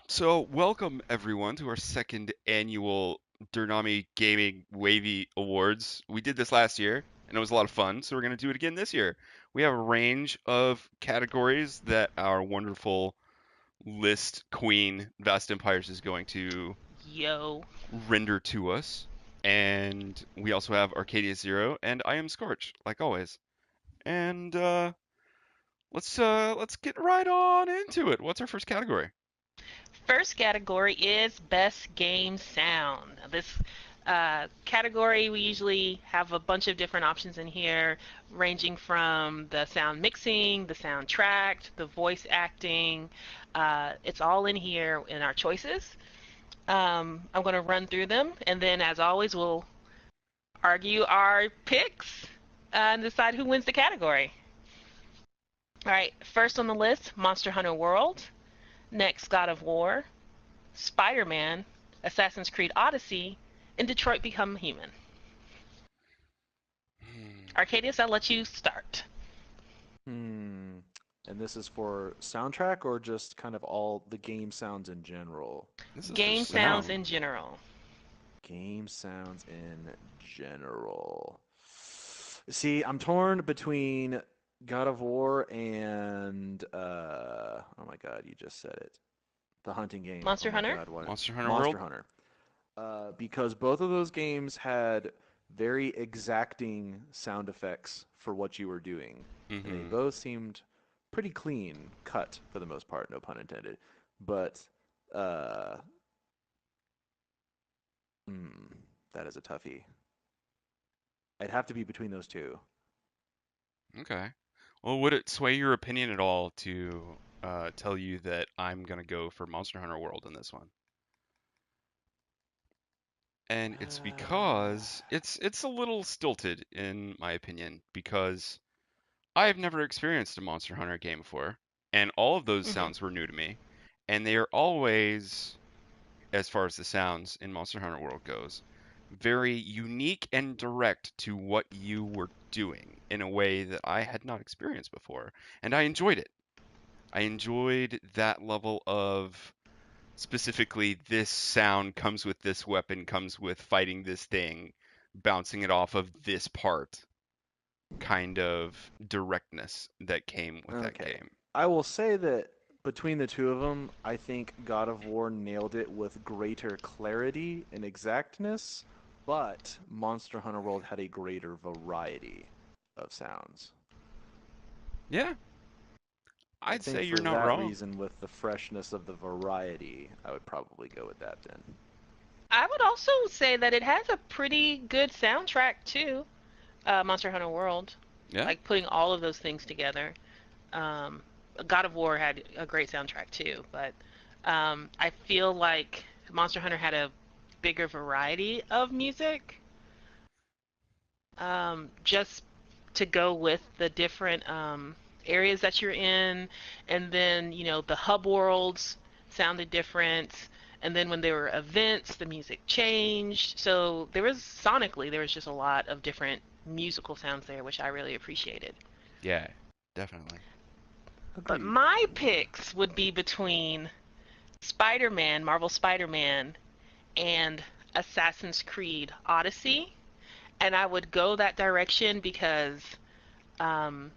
So, welcome everyone to our second annual Durnami Gaming Wavy Awards. We did this last year, and it was a lot of fun, so we're going to do it again this year. We have a range of categories that our wonderful list queen, Vast Empires, is going to Yo. render to us. And we also have Arcadia Zero and I Am Scorch, like always. And let's get right on into it. What's our first category? First category is Best Game Sound. This category, we usually have a bunch of different options in here, ranging from the sound mixing, the soundtrack, the voice acting. It's all in here in our choices. I'm going to run through them, and then, as always, we'll argue our picks and decide who wins the category. All right, first on the list Monster Hunter World, next God of War, Spider-Man, Assassin's Creed Odyssey, and Detroit Become Human. Hmm, Arcadius, I'll let you start. Hmm. And this is for soundtrack or just kind of all the game sounds in general? this is for Game If we have sounds sound. in general. game sounds in general. See, I'm torn between God of War and oh my God, you just said it. The hunting game. Oh Monster my Hunter? God, what? Monster Hunter Monster World? Hunter. Because both of those games had very exacting sound effects for what you were doing, and they Mm-hmm. both seemed pretty clean cut for the most part, no pun intended. But uh, hmm, that is a toughie. I'd have to be between those two. Okay. Well, would it sway your opinion at all to tell you that I'm gonna go for Monster Hunter World in this one? And it's Uh, because it's a little stilted in my opinion because I've never experienced a Monster Hunter game before, and all of those Mm-hmm. sounds were new to me, and they are always, as far as the sounds in Monster Hunter World goes, very unique and direct to what you were doing in a way that I had not experienced before, and I enjoyed it. I enjoyed that level of specifically this sound comes with this weapon, comes with fighting this thing, bouncing it off of this part kind of directness that came with that okay. game. I will say that between the two of them, I think God of War nailed it with greater clarity and exactness, but Monster Hunter World had a greater variety of sounds. Yeah, I I'd say think you're for not that wrong. reason, with the freshness of the variety, I would probably go with that then. I would also say that it has a pretty good soundtrack too. Monster Hunter World, Yeah. like putting all of those things together. Um, God of War had a great soundtrack too, but I feel like Monster Hunter had a bigger variety of music, just to go with the different areas that you're in, and then the hub worlds sounded different, and then when there were events, the music changed. So there was just a lot of different musical sounds there, which I really appreciated. Yeah, definitely. But Agreed. my picks would be between Spider-Man, Marvel Spider-Man, and Assassin's Creed Odyssey, and I would go that direction because um,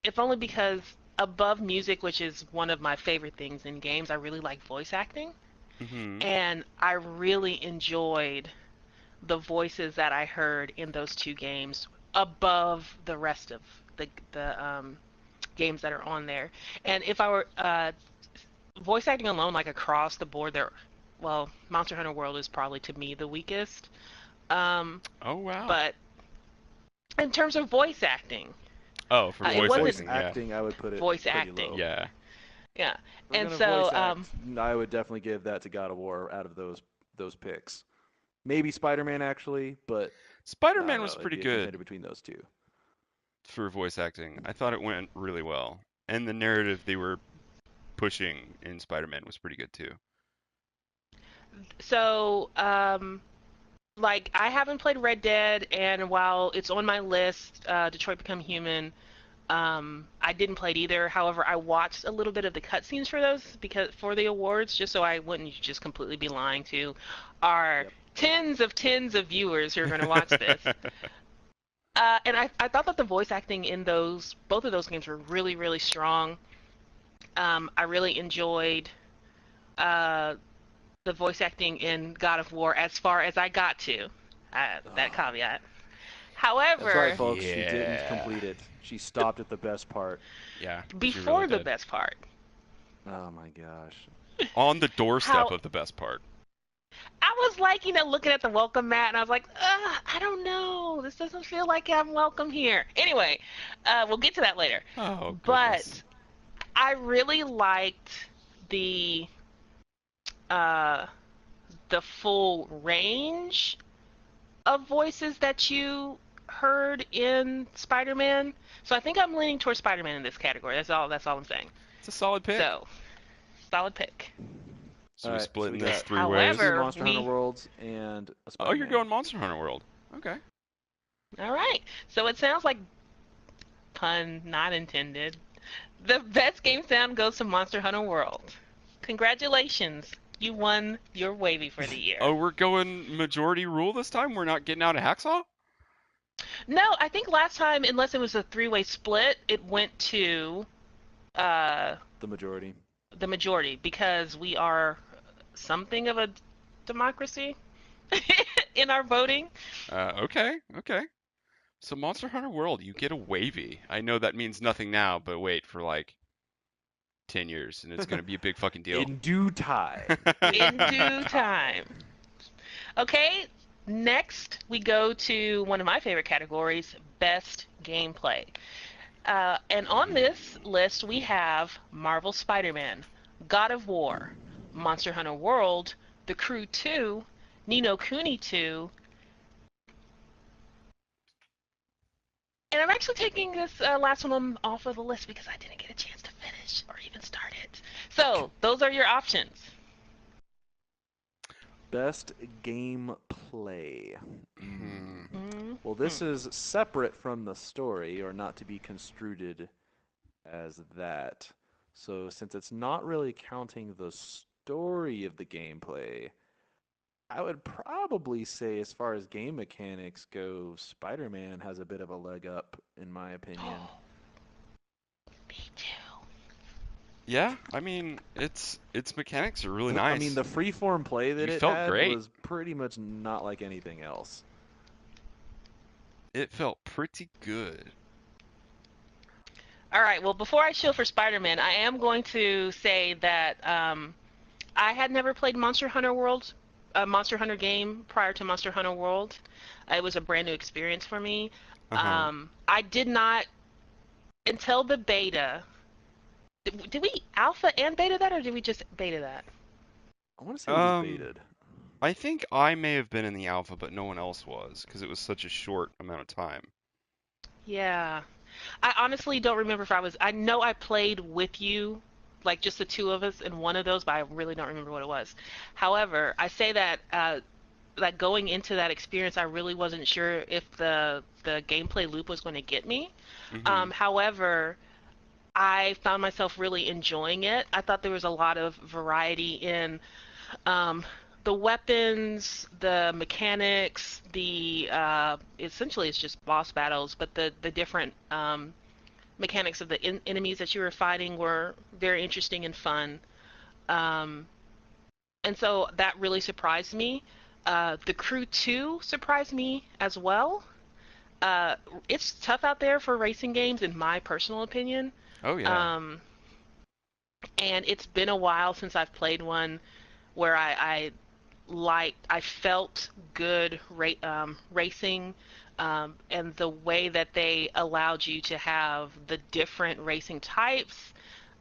if only because above music, which is one of my favorite things in games, I really like voice acting. Hmm. And I really enjoyed the voices that I heard in those two games above the rest of the games that are on there. And if I were voice acting alone, like across the board, well, Monster Hunter World is probably to me the weakest. Um, Oh wow. but in terms of voice acting, Oh, for For it voice wasn't voice acting, yeah. acting, I would put it voice pretty acting. low. Yeah. Yeah. If we're And gonna so voice act, I would definitely give that to God of War out of those picks. Maybe Spider-Man actually, but I Spider-Man don't was know. It'd pretty be a contender good between those two. for voice acting. I thought it went really well. And the narrative they were pushing in Spider-Man was pretty good too. so I haven't played Red Dead, and while it's on my list, Detroit Become Human, I didn't play it either. However, I watched a little bit of the cutscenes for those because for the awards, just so I wouldn't just completely be lying to our Yep. tens of viewers who are going to watch this. And I thought that the voice acting in both of those games were really, really strong. I really enjoyed uh, the voice acting in God of War as far as I got to. That Oh, caveat. that's right, However, folks. She didn't Yeah. complete it. She stopped at the best part. Yeah, she really before the did. best part, Oh my gosh. On the doorstep how of the best part. I was like, looking at the welcome mat, and I was like, I don't know. This doesn't feel like I'm welcome here. Anyway, we'll get to that later. Oh, goodness. But I really liked the uh, the full range of voices that you heard in Spider-Man. So I think I'm leaning towards Spider-Man in this category. That's all. That's all I'm saying. It's a solid pick. So solid pick. So All we right, so we splitting this got three two ways. However, Monster Hunter we Worlds and a Oh, you're Spider-Man. going Monster Hunter World. Okay. all right. So it sounds like pun not intended. The best game sound goes to Monster Hunter World. Congratulations. You won your Wavy for the year. Oh, we're going majority rule this time? We're not getting out of Hacksaw? No, I think last time, unless it was a three-way split, it went to uh, The majority. the majority because we are something of a democracy in our voting. Okay, okay. So Monster Hunter World, you get a wavy. I know that means nothing now, but wait for like 10 years and it's going to be a big fucking deal. In due time. In due time. Okay, next we go to one of my favorite categories, best gameplay. And on this list we have Marvel Spider-Man, God of War, Monster Hunter World, The Crew 2, Ni no Kuni 2, and I'm actually taking this last one off of the list because I didn't get a chance to finish or even start it. So those are your options. Best gameplay. Hmm. Well, this is separate from the story, or not to be construed as that. So, since it's not really counting the story of the gameplay, I would probably say, as far as game mechanics go, Spider Man has a bit of a leg up, in my opinion. Me too. Yeah, I mean, its mechanics are really I mean, nice. the freeform play that You it felt had great. was pretty much not like anything else. It felt pretty good. All right. Well, before I shill for Spider-Man, I am going to say that I had never played Monster Hunter World, a Monster Hunter game prior to Monster Hunter World. It was a brand new experience for me. Uh-huh. I did not until the beta. Did we alpha and beta that, or did we just beta that? I want to say we just Um, baited. I think I may have been in the alpha, but no one else was because it was such a short amount of time. Yeah. I honestly don't remember if I was. I know I played with you, like just the two of us in one of those, but I really don't remember what it was. However, I say that like going into that experience, I really wasn't sure if the gameplay loop was going to get me. Hmm. However, I found myself really enjoying it. I thought there was a lot of variety in um, the weapons, the mechanics, the essentially it's just boss battles, but the different mechanics of the enemies that you were fighting were very interesting and fun. Um, and so that really surprised me. The Crew 2 surprised me as well. Uh, it's tough out there for racing games, in my personal opinion. Oh yeah. Um, and it's been a while since I've played one where I felt good racing, and the way that they allowed you to have the different racing types,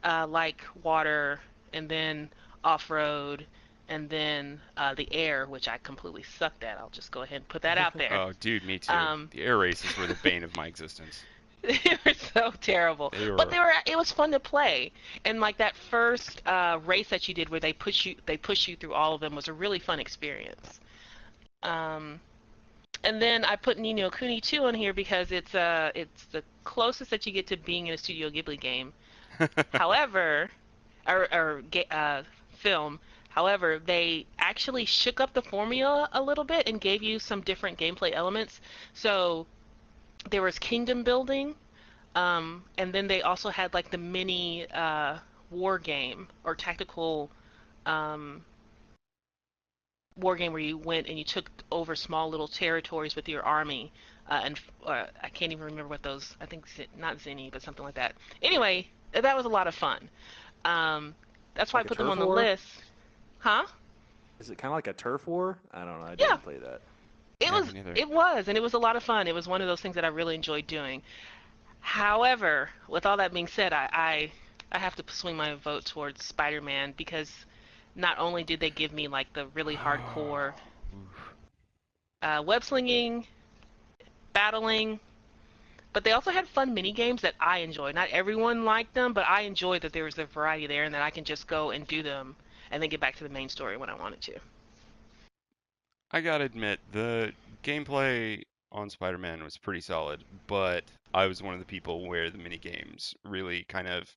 like water, and then off-road, and then the air, which I completely sucked at. I'll just go ahead and put that out there. Oh, dude, me too. Um, The air races were the bane of my existence. they were so terrible, They but were. it was fun to play. And like that first race that you did where they push you through all of them was a really fun experience. Um, And then I put Ni no Kuni 2 on here because it's the closest that you get to being in a Studio Ghibli game. However, or film. However, they actually shook up the formula a little bit and gave you some different gameplay elements. So there was kingdom building, and then they also had like the mini war game or tactical um, war game where you went and you took over small little territories with your army. And I can't even remember what those. I think not Zenny, but something like that. Anyway, that was a lot of fun. Um, that's why I Like a put them turf on the war? list. Huh? Is it kind of like a turf war? I don't know. I Yeah, didn't play that. it Yeah, me was. neither. It was, and it was a lot of fun. It was one of those things that I really enjoyed doing. However, with all that being said, I have to swing my vote towards Spider-Man because not only did they give me like the really hardcore Oof. web slinging, battling, but they also had fun mini games that I enjoyed. Not everyone liked them, but I enjoyed that there was a variety there and that I can just go and do them and then get back to the main story when I wanted to. I gotta admit, the gameplay on Spider-Man was pretty solid, but I was one of the people where the mini games really kind of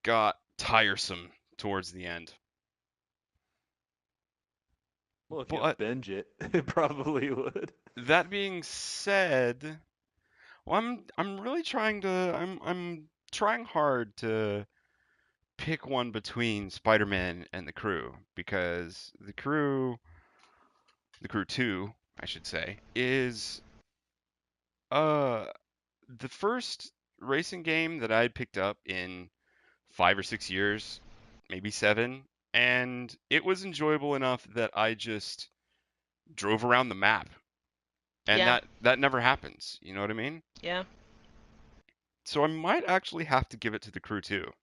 got tiresome towards the end. Well, if you But binge it, it probably would. that being said, well, I'm really trying to I'm trying hard to pick one between Spider-Man and the Crew because the Crew 2, I should say, is uh the first racing game that I had picked up in 5 or 6 years, maybe seven, and it was enjoyable enough that I just drove around the map, and Yeah, that never happens. You know what I mean? yeah. So I might actually have to give it to the Crew 2.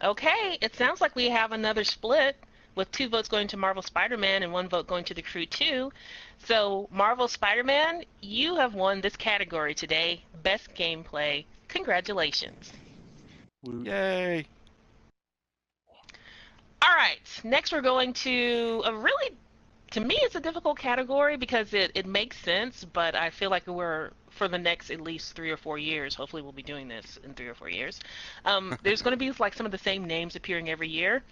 Okay, it sounds like we have another split with 2 votes going to Marvel Spider-Man and 1 vote going to the Crew 2. So, Marvel Spider-Man, you have won this category today, Best Gameplay. Congratulations. Woot. Yay! All right, next we're going to a really, to me, it's a difficult category because it makes sense, but I feel like we're, for the next at least 3 or 4 years, hopefully we'll be doing this in 3 or 4 years, there's going to be like some of the same names appearing every year.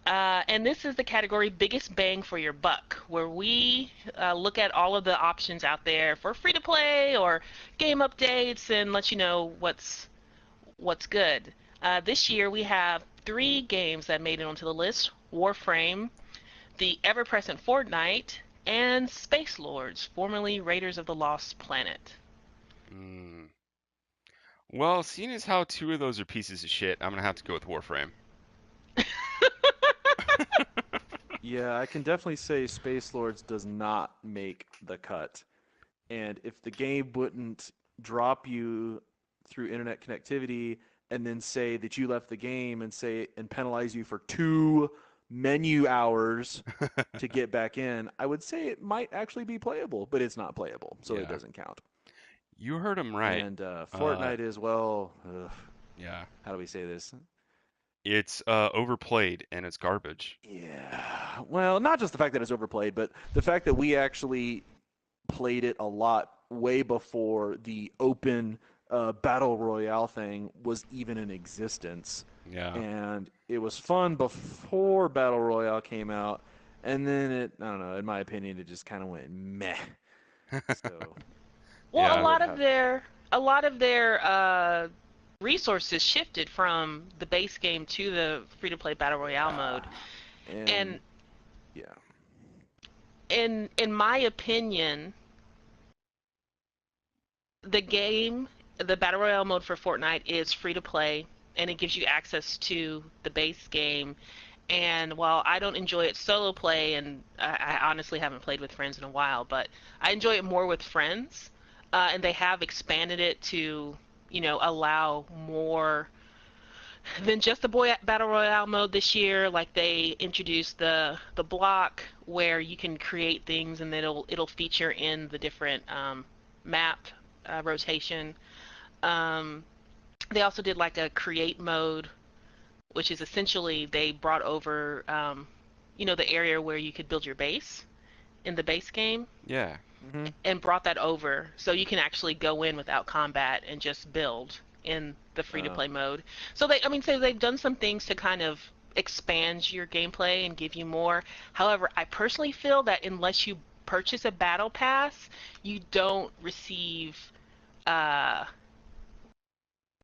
And this is the category biggest bang for your buck, where we look at all of the options out there for free to play or game updates and let you know what's good. This year we have 3 games that made it onto the list: Warframe, the ever-present Fortnite, and Space Lords, formerly Raiders of the Lost Planet. Mm. Well, seeing as how two of those are pieces of shit, I'm gonna have to go with Warframe. Yeah, I can definitely say Space Lords does not make the cut. And if the game wouldn't drop you through internet connectivity and then say that you left the game and say and penalize you for 2 menu hours to get back in, I would say it might actually be playable, but it's not playable, so it Yeah, doesn't count. you heard him right. And Uh, Fortnite is, well, yeah, how do we say this? it's overplayed and it's garbage. Yeah, well, not just the fact that it's overplayed, but the fact that we actually played it a lot way before the open battle royale thing was even in existence. Yeah. And it was fun before battle royale came out, and then I don't know, in my opinion, it just kind of went meh. So Well, I Yeah. would have, a lot of their resources shifted from the base game to the free-to-play battle royale yeah, mode, and and yeah, in my opinion, the battle royale mode for Fortnite is free to play, and it gives you access to the base game. And while I don't enjoy it solo play, and I honestly haven't played with friends in a while, but I enjoy it more with friends. And they have expanded it to, allow more than just the boy battle royale mode this year. Like they introduced the block where you can create things, and then it'll feature in the different map rotation. Um, they also did like a create mode, which is essentially they brought over the area where you could build your base in the base game, Yeah. Hmm. and brought that over so you can actually go in without combat and just build in the free to Uh, play mode. So they've done some things to kind of expand your gameplay and give you more. However, I personally feel that unless you purchase a battle pass, you don't receive uh,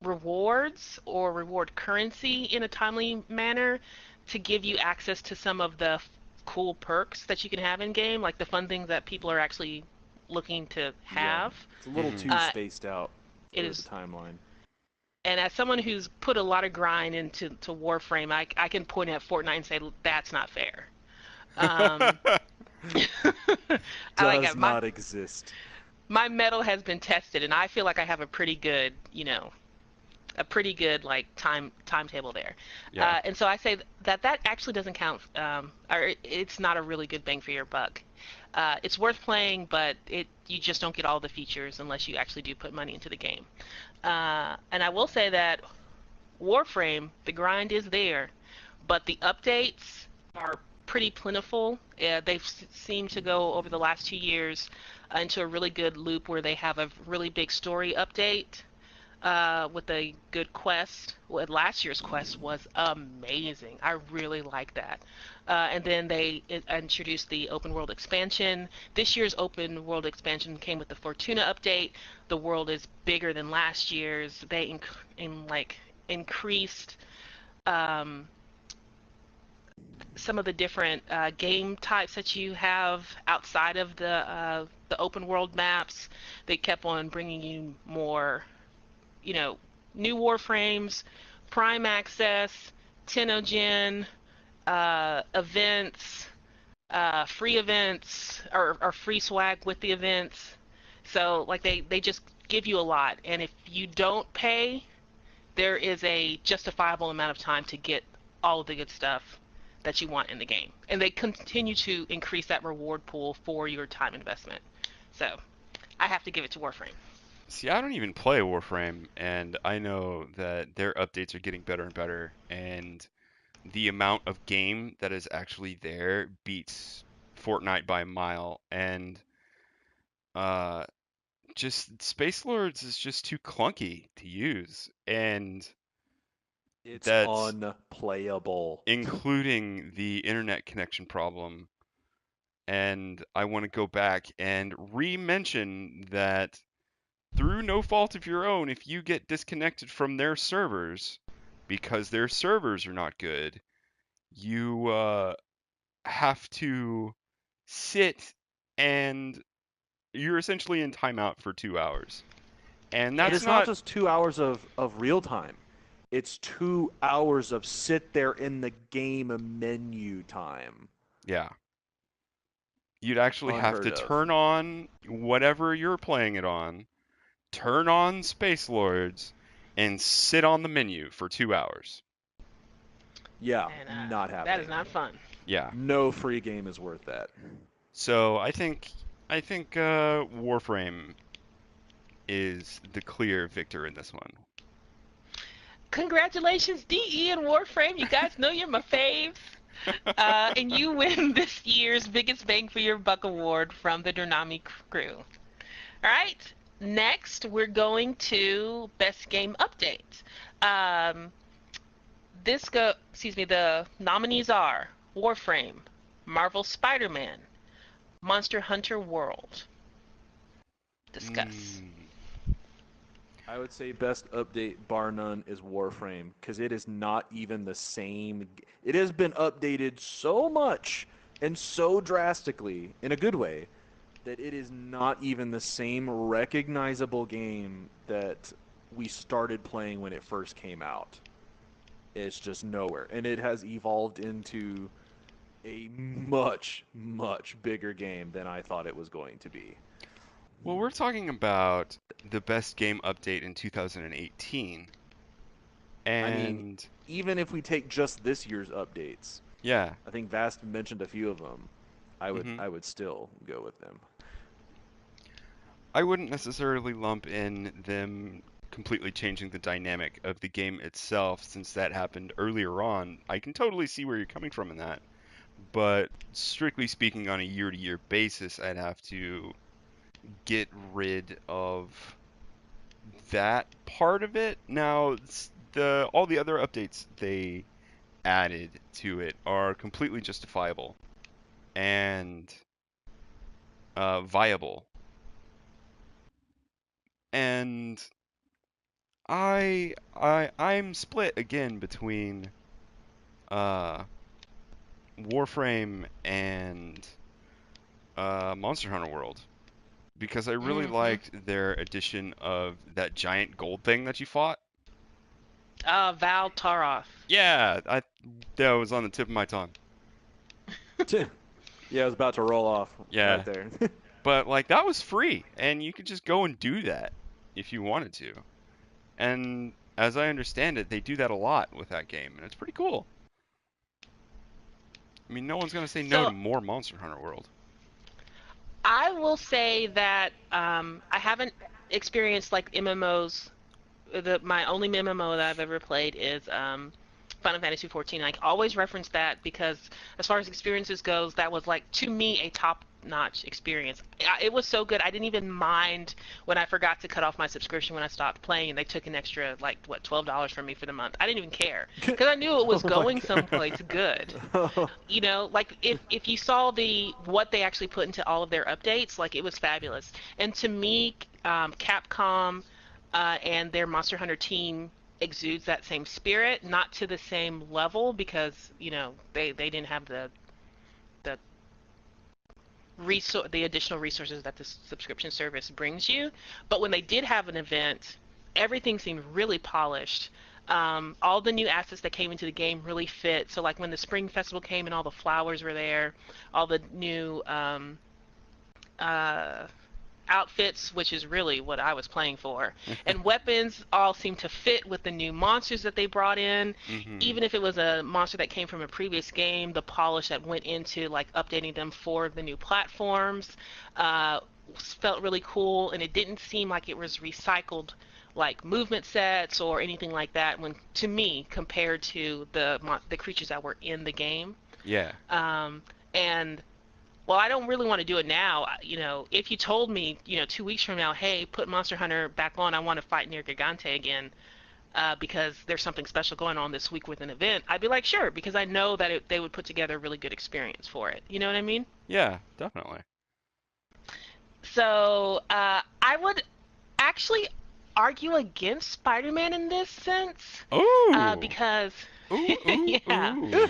rewards or reward currency in a timely manner to give you access to some of the cool perks that you can have in game, like the fun things that people are actually looking to yeah, have. it's a little Hmm. too spaced out It for the is, timeline. and as someone who's put a lot of grind into Warframe, I can point at Fortnite and say that's not fair. Um, I Does my not exist. my metal has been tested, and I feel like I have a pretty good like timetable there. Yeah. And so I say that actually doesn't count, or it's not a really good bang for your buck. It's worth playing, but you just don't get all the features unless you actually do put money into the game. And I will say that Warframe, the grind is there, but the updates are pretty plentiful. They've seemed to go over the last 2 years into a really good loop where they have a really big story update with a good quest. Well, last year's quest was amazing. I really like that. And then they introduced the open world expansion. This year's open world expansion came with the Fortuna update. The world is bigger than last year's. They increased um, some of the different game types that you have outside of the open world maps. They kept on bringing you more, you know, new warframes, prime access, Tenogen, events, free events, or free swag with the events. So like they just give you a lot, and if you don't pay, there is a justifiable amount of time to get all of the good stuff that you want in the game, and they continue to increase that reward pool for your time investment. So I have to give it to Warframe. See, I don't even play Warframe, and I know that their updates are getting better and better, and the amount of game that is actually there beats Fortnite by a mile, and uh, just Space Lords is just too clunky to use, and It's that's unplayable. including the internet connection problem. And I want to go back and re-mention that through no fault of your own, if you get disconnected from their servers because their servers are not good, you have to sit and you're essentially in timeout for 2 hours. And And Yeah. that's it's not not, just 2 hours of real time. It's 2 hours of sit there in the game menu time. yeah. You'd actually have to Unheard of. turn on whatever you're playing it on, turn on Space Lords, and sit on the menu for 2 hours. Yeah, And not that is happening. not fun. Yeah. No free game is worth that. So I think Warframe is the clear victor in this one. Congratulations, DE and Warframe. You guys know you're my faves. And you win this year's biggest bang for your buck award from the Durnami crew. All right. Next, we're going to best game update. Um, the nominees are Warframe, Marvel Spider-Man, Monster Hunter World. Discuss. Mm, I would say best update bar none is Warframe because it is not even the same. It has been updated so much and so drastically in a good way that it is not even the same recognizable game that we started playing when it first came out. It's just nowhere. And it has evolved into a much, much bigger game than I thought it was going to be. well, we're talking about the best game update in 2018, I mean, and even if we take just this year's updates, yeah, I think Vast mentioned a few of them. I would hmm I would still go with them. I wouldn't necessarily lump in them completely changing the dynamic of the game itself since that happened earlier on. I can totally see where you're coming from in that. but strictly speaking, on a year-to-year basis, I'd have to get rid of that part of it. Now, the all the other updates they added to it are completely justifiable and viable. And I'm split again between uh, Warframe and Monster Hunter World because I really Hmm. liked their addition of that giant gold thing that you fought. Val Taroth. Yeah, that was on the tip of my tongue. Yeah, I was about to roll off right Yeah, there. but like that was free, and you could just go and do that if you wanted to. And as I understand it, they do that a lot with that game, and it's pretty cool. I mean, no one's gonna say no to So more Monster Hunter World. I will say that I haven't experienced like MMOs. My only MMO that I've ever played is Final Fantasy 14. I always reference that because as far as experiences goes, that was like to me a top-notch experience. It was so good. I didn't even mind when I forgot to cut off my subscription when I stopped playing, and they took an extra like what $12 from me for the month. I didn't even care because I knew it was Oh my going god. someplace good. You know, like if you saw the what they actually put into all of their updates, like it was fabulous. And to me, Capcom and their Monster Hunter team exudes that same spirit, not to the same level because they didn't have the the additional resources that the subscription service brings you. But when they did have an event, everything seemed really polished. All the new assets that came into the game really fit. So like when the Spring Festival came and all the flowers were there, all the new uh, outfits, which is really what I was playing for, and weapons all seem to fit with the new monsters that they brought in. Hmm. Even if it was a monster that came from a previous game, the polish that went into like updating them for the new platforms uh, felt really cool, and it didn't seem like it was recycled like movement sets or anything like that when to me compared to the creatures that were in the game. Yeah. And well, I don't really want to do it now. If you told me, 2 weeks from now, hey, put Monster Hunter back on, I want to fight near Gigante again because there's something special going on this week with an event, I'd be like, sure, because I know that they would put together a really good experience for it. You know what I mean? Yeah, definitely. So I would actually argue against Spider-Man in this sense Ooh. because, Ooh, ooh, yeah, ooh.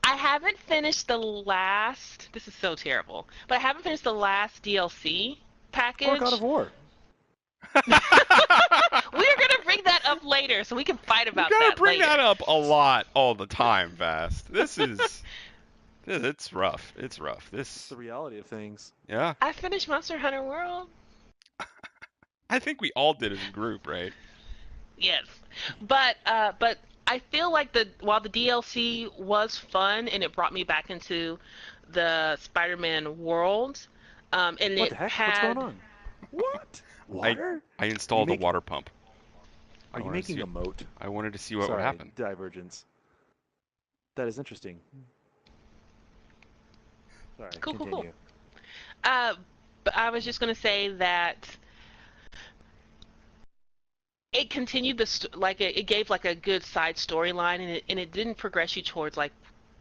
I haven't finished the last. This is so terrible, but I haven't finished the last DLC Or God of package. War. We're gonna bring that up later, so we can fight We about gotta that bring later. that up a lot all the time, Vast. It's rough. It's rough. It's the reality of things. Yeah. I finished Monster Hunter World. I think we all did as a group, right? Yes, but I feel like while the DLC was fun and it brought me back into the Spider-Man world, and What it the heck? What's going had on? What? I Water? I Are you installed a making? water pump. Are you making a moat? I wanted to see what would Sorry, happen. divergence. That is interesting. Sorry, cool, cool, cool. continue. Uh, but I was just gonna say that it continued like it gave like a good side storyline, and it didn't progress you towards like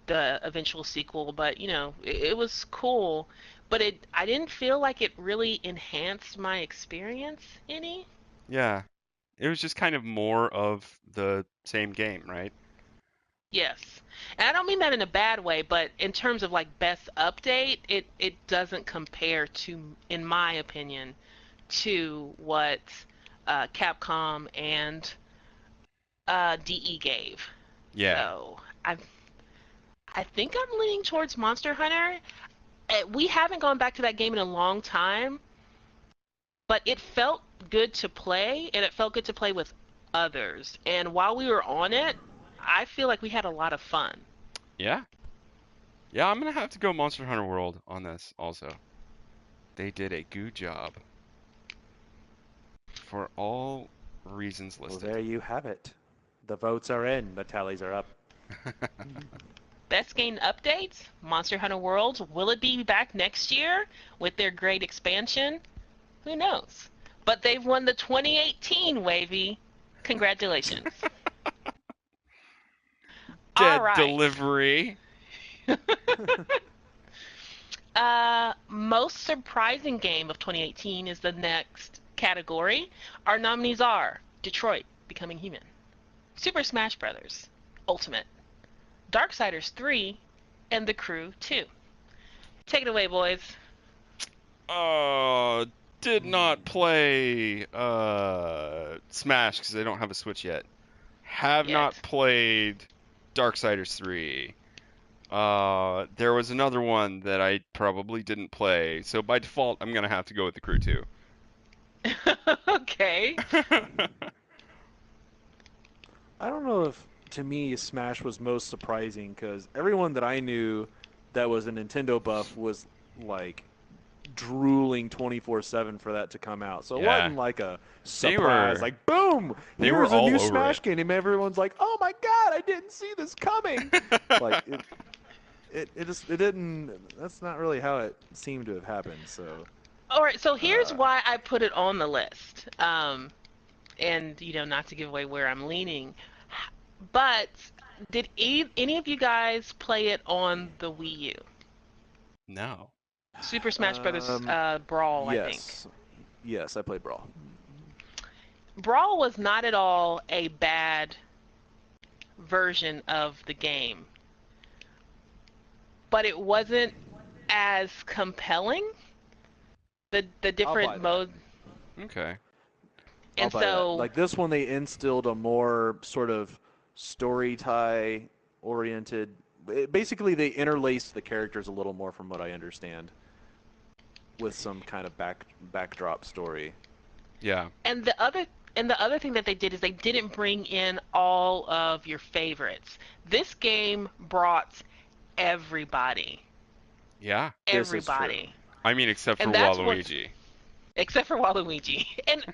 the eventual sequel, but it was cool, but I didn't feel like it really enhanced my experience any. Yeah. It was just kind of more of the same game, right? Yes, and I don't mean that in a bad way, but in terms of like best update, it doesn't compare to, in my opinion, to what Capcom and DE gave. Yeah. So I think I'm leaning towards Monster Hunter. We haven't gone back to that game in a long time, but it felt good to play, and it felt good to play with others. And while we were on it, I feel like we had a lot of fun. Yeah. Yeah, I'm gonna have to go Monster Hunter World on this also. They did a good job for all reasons Well, listed. there you have it. The votes are in. The tallies are up. Best game updates, Monster Hunter Worlds. Will it be back next year with their great expansion? Who knows? But they've won the 2018 Wavy. Congratulations. All Dead right. delivery. Most surprising game of 2018 is the next category. Our nominees are Detroit Becoming Human, Super Smash Bros. Ultimate, Darksiders 3, and The Crew 2. Take it away, boys. Did not play Smash because I don't have a Switch yet. Have not Yet. played Darksiders 3. There was another one that I probably didn't play, so by default, I'm gonna have to go with The Crew 2. Okay. I don't know if, to me, Smash was most surprising because everyone that I knew that was a Nintendo buff was like drooling 24/7 for that to come out. So it Yeah. wasn't like a They surprise, were like boom, they were here's a all new over Smash it. game, and everyone's like, oh my god, I didn't see this coming. Like it didn't. That's not really how it seemed to have happened. So All right, so here's uh, why I put it on the list. And not to give away where I'm leaning, but did any of you guys play it on the Wii U? No. Super Smash Brothers um, Brawl, I think. yes, I played Brawl. Brawl was not at all a bad version of the game, but it wasn't as compelling. The I'll buy different that. modes, Okay. I'll and buy that. so Like this one, they instilled a more sort of story tie oriented. Basically, they interlaced the characters a little more, from what I understand, with some kind of backdrop story. Yeah. and the other thing that they did is they didn't bring in all of your favorites. This game brought everybody, Yeah. This is true. everybody, I mean, except for and that's what, Waluigi. except for Waluigi. And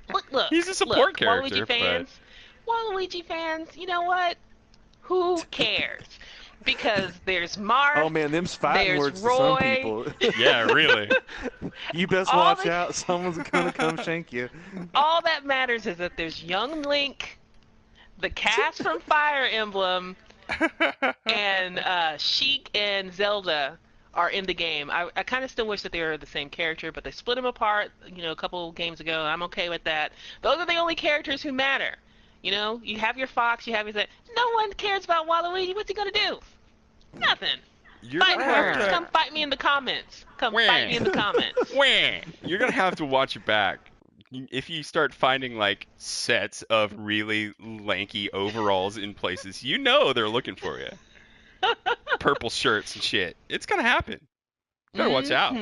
He's a support Waluigi character, but fans, Waluigi fans, you know what? Who cares? Because there's Oh Marth, man, them's fighting there's words to some Roy. people. yeah, really. You best all watch the, out. Someone's gonna come shank you. all that matters is that there's young Link, the cast from Fire Emblem, and Sheik and Zelda are in the game. I kind of still wish that they were the same character, but they split them apart, a couple games ago. I'm okay with that. Those are the only characters who matter. You have your Fox, you have your... No one cares about Waluigi. What's he gonna do? Nothing. You're Fighting gonna have words. to Come fight me in the comments. Come fight me in the comments. You're gonna have to watch it back. If you start finding like sets of really lanky overalls in places, they're looking for you. Purple shirts and shit. It's gonna happen. Better watch out.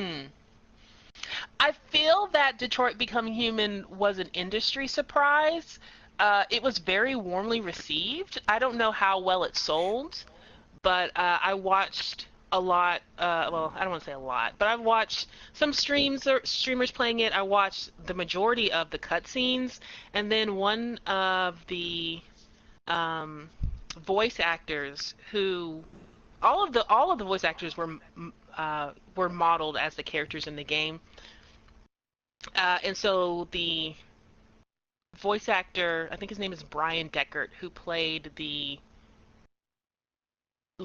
I feel that Detroit Becoming Human was an industry surprise. It was very warmly received. I don't know how well it sold, but I watched a lot. Well, I don't want to say a lot, but I've watched some streamers playing it. I watched the majority of the cutscenes, and then one of the voice actors who all of the voice actors were modeled as the characters in the game, and so the voice actor, I think his name is Brian Deckert, who played the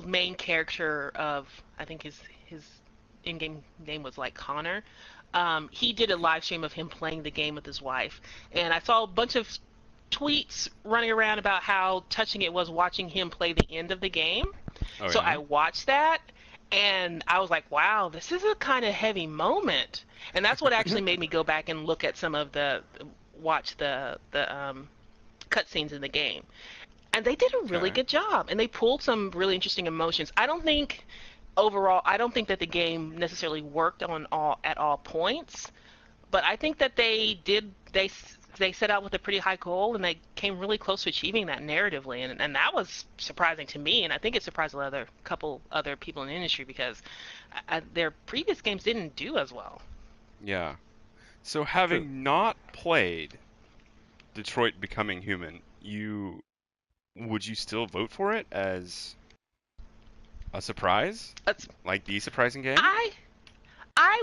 main character of, I think his in-game name was like Connor. He did a live stream of him playing the game with his wife, and I saw a bunch of tweets running around about how touching it was watching him play the end of the game. Oh So yeah. I watched that, and I was like, wow, this is a kind of heavy moment. And that's what actually made me go back and look at some of watch the cutscenes in the game. And they did a really Okay. good job, and they pulled some really interesting emotions. I don't think that the game necessarily worked at all points, but I think that they set out with a pretty high goal, and they came really close to achieving that narratively, and that was surprising to me, and I think it surprised a couple other people in the industry because their previous games didn't do as well. Yeah. So True. having not played Detroit Becoming Human, would you still vote for it as A surprise? That's, Like the surprising game?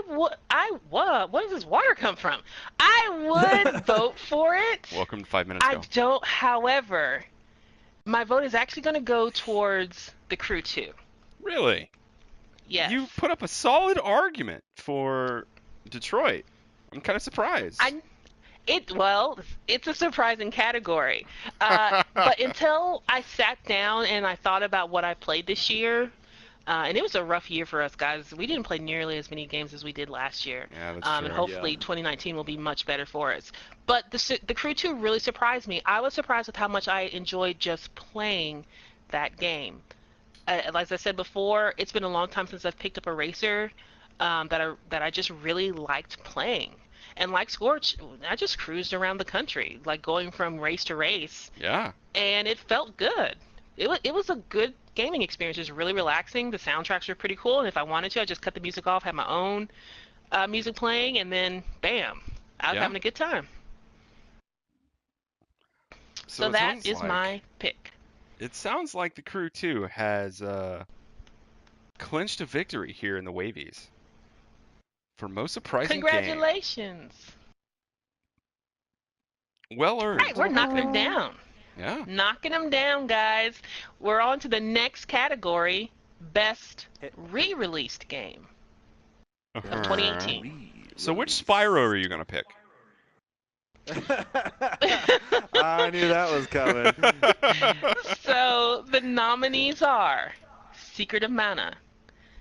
where does this water come from? I would vote for it. Welcome to 5 minutes I ago. don't, however, my vote is actually going to go towards The Crew 2. Really? Yes. You put up a solid argument for Detroit. I'm kind of surprised. It's a surprising category. But until I sat down and I thought about what I played this year, and it was a rough year for us guys. We didn't play nearly as many games as we did last year. Yeah, that's And true. hopefully 2019 will be much better for us. But the Crew 2 really surprised me. I was surprised with how much I enjoyed just playing that game. As I said before, it's been a long time since I've picked up a racer that I just really liked playing. And like Scorch, I just cruised around the country, like going from race to race, Yeah. and it felt good. It was a good gaming experience. It was really relaxing. The soundtracks were pretty cool, and if I wanted to, I just cut the music off, had my own music playing, and then bam, I was Yeah. having a good time. So it that sounds is like, my pick. It sounds like the Crew 2 has clinched a victory here in the Wavys for most surprising game. Congratulations. Well earned. Right, we're knocking them down. Yeah. Knocking them down, guys. We're on to the next category, best re-released game of 2018. So which Spyro are you going to pick? I knew that was coming. So the nominees are Secret of Mana,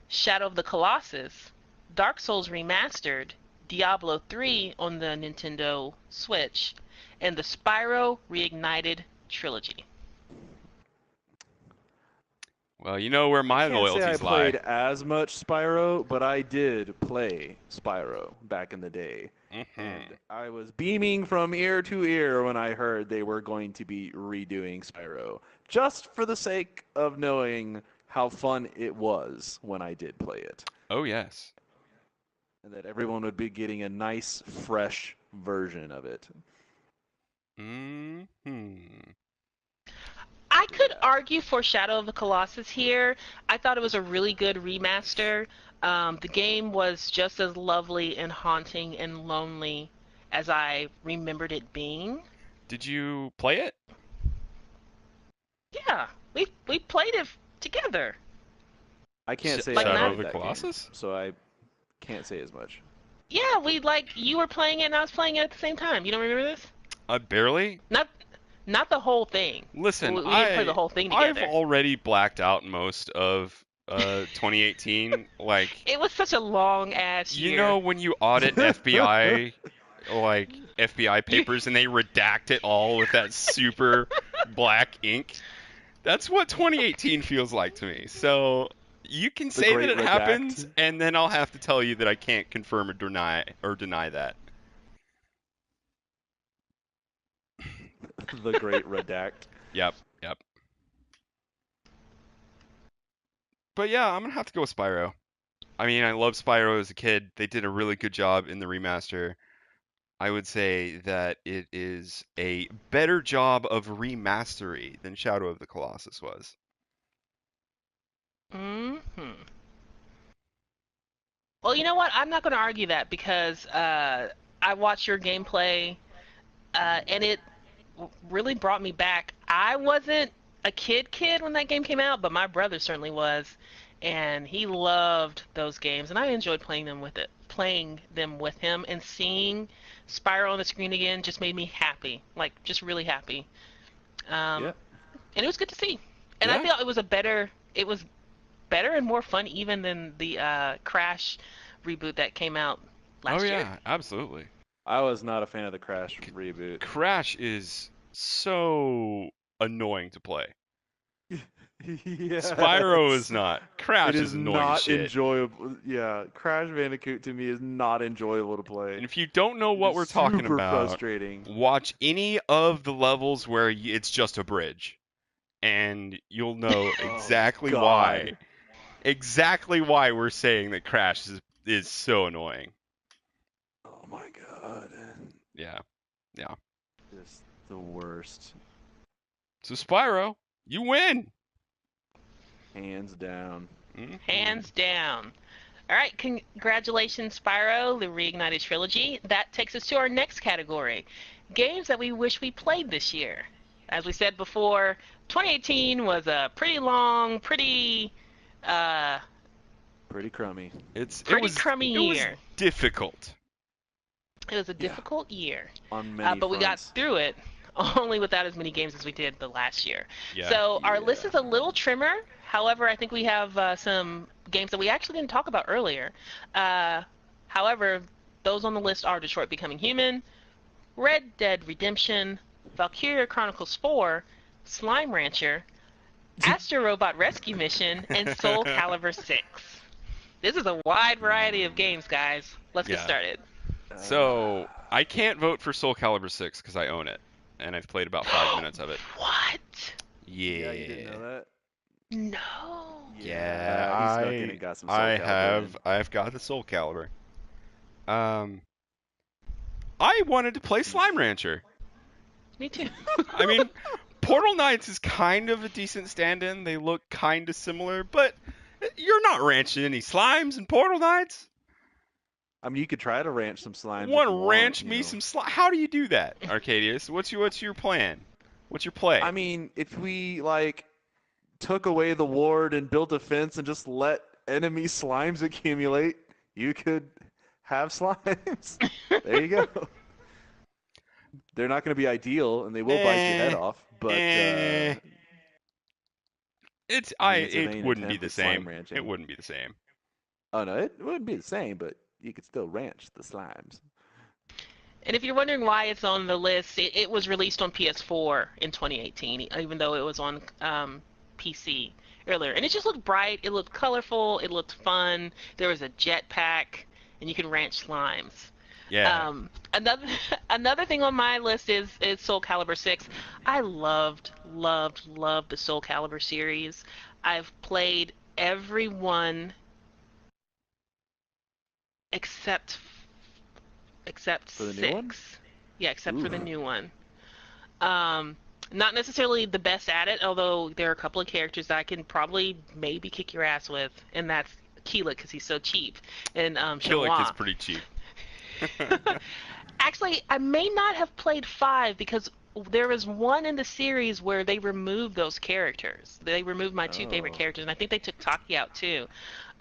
Shadow of the Colossus, Dark Souls Remastered, Diablo 3 on the Nintendo Switch, and the Spyro Reignited Trilogy. Well, you know where my I can't say I loyalties played lie. as much Spyro, but I did play Spyro back in the day. Mm-hmm. And I was beaming from ear to ear when I heard they were going to be redoing Spyro, just for the sake of knowing how fun it was when I did play it. Oh, yes. And that everyone would be getting a nice, fresh version of it. Mm-hmm. I could argue for Shadow of the Colossus here. I thought it was a really good remaster. The game was just as lovely and haunting and lonely as I remembered it being. Did you play it? Yeah, we played it together. I can't say Like I not- Shadow played of the that game, Colossus? so I can't say as much. Yeah, you were playing it and I was playing it at the same time. You don't remember this? Barely. Not the whole thing. Listen, We didn't play the whole thing together. I've already blacked out most of 2018. Like, It was such a long ass year. you know when you audit FBI, like FBI papers, and they redact it all with that super black ink? That's what 2018 feels like to me. So you can say that great it redact. happens, and then I'll have to tell you that I can't confirm or deny that. The Great Redact. Yep. But yeah, I'm gonna have to go with Spyro. I mean, I love Spyro as a kid. They did a really good job in the remaster. I would say that it is a better job of remastery than Shadow of the Colossus was. Mm-hmm. Well, you know what? I'm not going to argue that because I watched your gameplay, and it really brought me back. I wasn't a kid when that game came out, but my brother certainly was, and he loved those games, and I enjoyed playing them with him, and seeing Spyro on the screen again just made me happy, like just really happy. Yeah. And it was good to see. And I Yeah. felt it was better and more fun even than the Crash reboot that came out last Oh year. yeah, absolutely. I was not a fan of the Crash reboot. Crash is so annoying to play. Yeah. Spyro is not. Crash It is is annoying not shit. enjoyable. Yeah, Crash Bandicoot to me is not enjoyable to play. And if you don't know what It we're is talking super about, frustrating. watch any of the levels where it's just a bridge, and you'll know exactly God. why. Exactly why we're saying that Crash is so annoying. Oh my god. Yeah. Just the worst. So Spyro, you win. Hands down. Hmm. Hands down. All right, congratulations, Spyro, the Reignited Trilogy. That takes us to our next category, games that we wish we played this year. As we said before, 2018 was a pretty long, uh, Pretty crummy. It pretty was crummy it was year. difficult. It was a Yeah, difficult year, on many but we got fronts. through it only without as many games as we did the last year. Yeah. So our list Yeah. is a little trimmer. However, I think we have some games that we actually didn't talk about earlier. Uh, however, those on the list are Detroit Becoming Human, Red Dead Redemption, Valkyria Chronicles 4, Slime Rancher, Astro Robot Rescue Mission, and Soul Calibur 6. This is a wide variety of games, guys. Let's get Yeah. started. So I can't vote for Soul Calibur 6 because I own it, and I've played about 5 minutes of it. What? Yeah, you didn't Yeah. know that? No. Yeah, Yeah, he snuck in and got some Soul I Calibur have in. I've got the Soul Calibur. Um, I wanted to play Slime Rancher. Me too. I mean, Portal Knights is kind of a decent stand-in. They look kind of similar, but you're not ranching any slimes in Portal Knights. I mean, you could try to ranch some slimes if Want you to want, ranch you me know. some slime? How do you do that, Arcadius? What's your plan? What's your I play? mean, if we like took away the ward and built a fence and just let enemy slimes accumulate, you could have slimes. There you go. They're not going to be ideal, and they will bite your head Eh, off. But eh. I mean, it's a It vain wouldn't be attempt the at slime same. It ranching. wouldn't be the same. Oh no, it wouldn't be the same, but you could still ranch the slimes. And if you're wondering why it's on the list, it was released on PS4 in 2018, even though it was on PC earlier. And it just looked bright, it looked colorful, it looked fun. There was a jetpack, and you can ranch slimes. Yeah. Another another thing on my list is Soul Calibur 6. I loved the Soul Calibur series. I've played every one except For the new one? 6. Yeah, except for the Ooh. new one. Um, Not necessarily the best at it, although there are a couple of characters that I can probably maybe kick your ass with, and that's Keelik because he's so cheap, and Killick is Shenhua. pretty cheap. Actually, I may not have played 5 because there was one in the series where they removed those characters. They removed my two favorite Oh. characters, and I think they took Taki out too.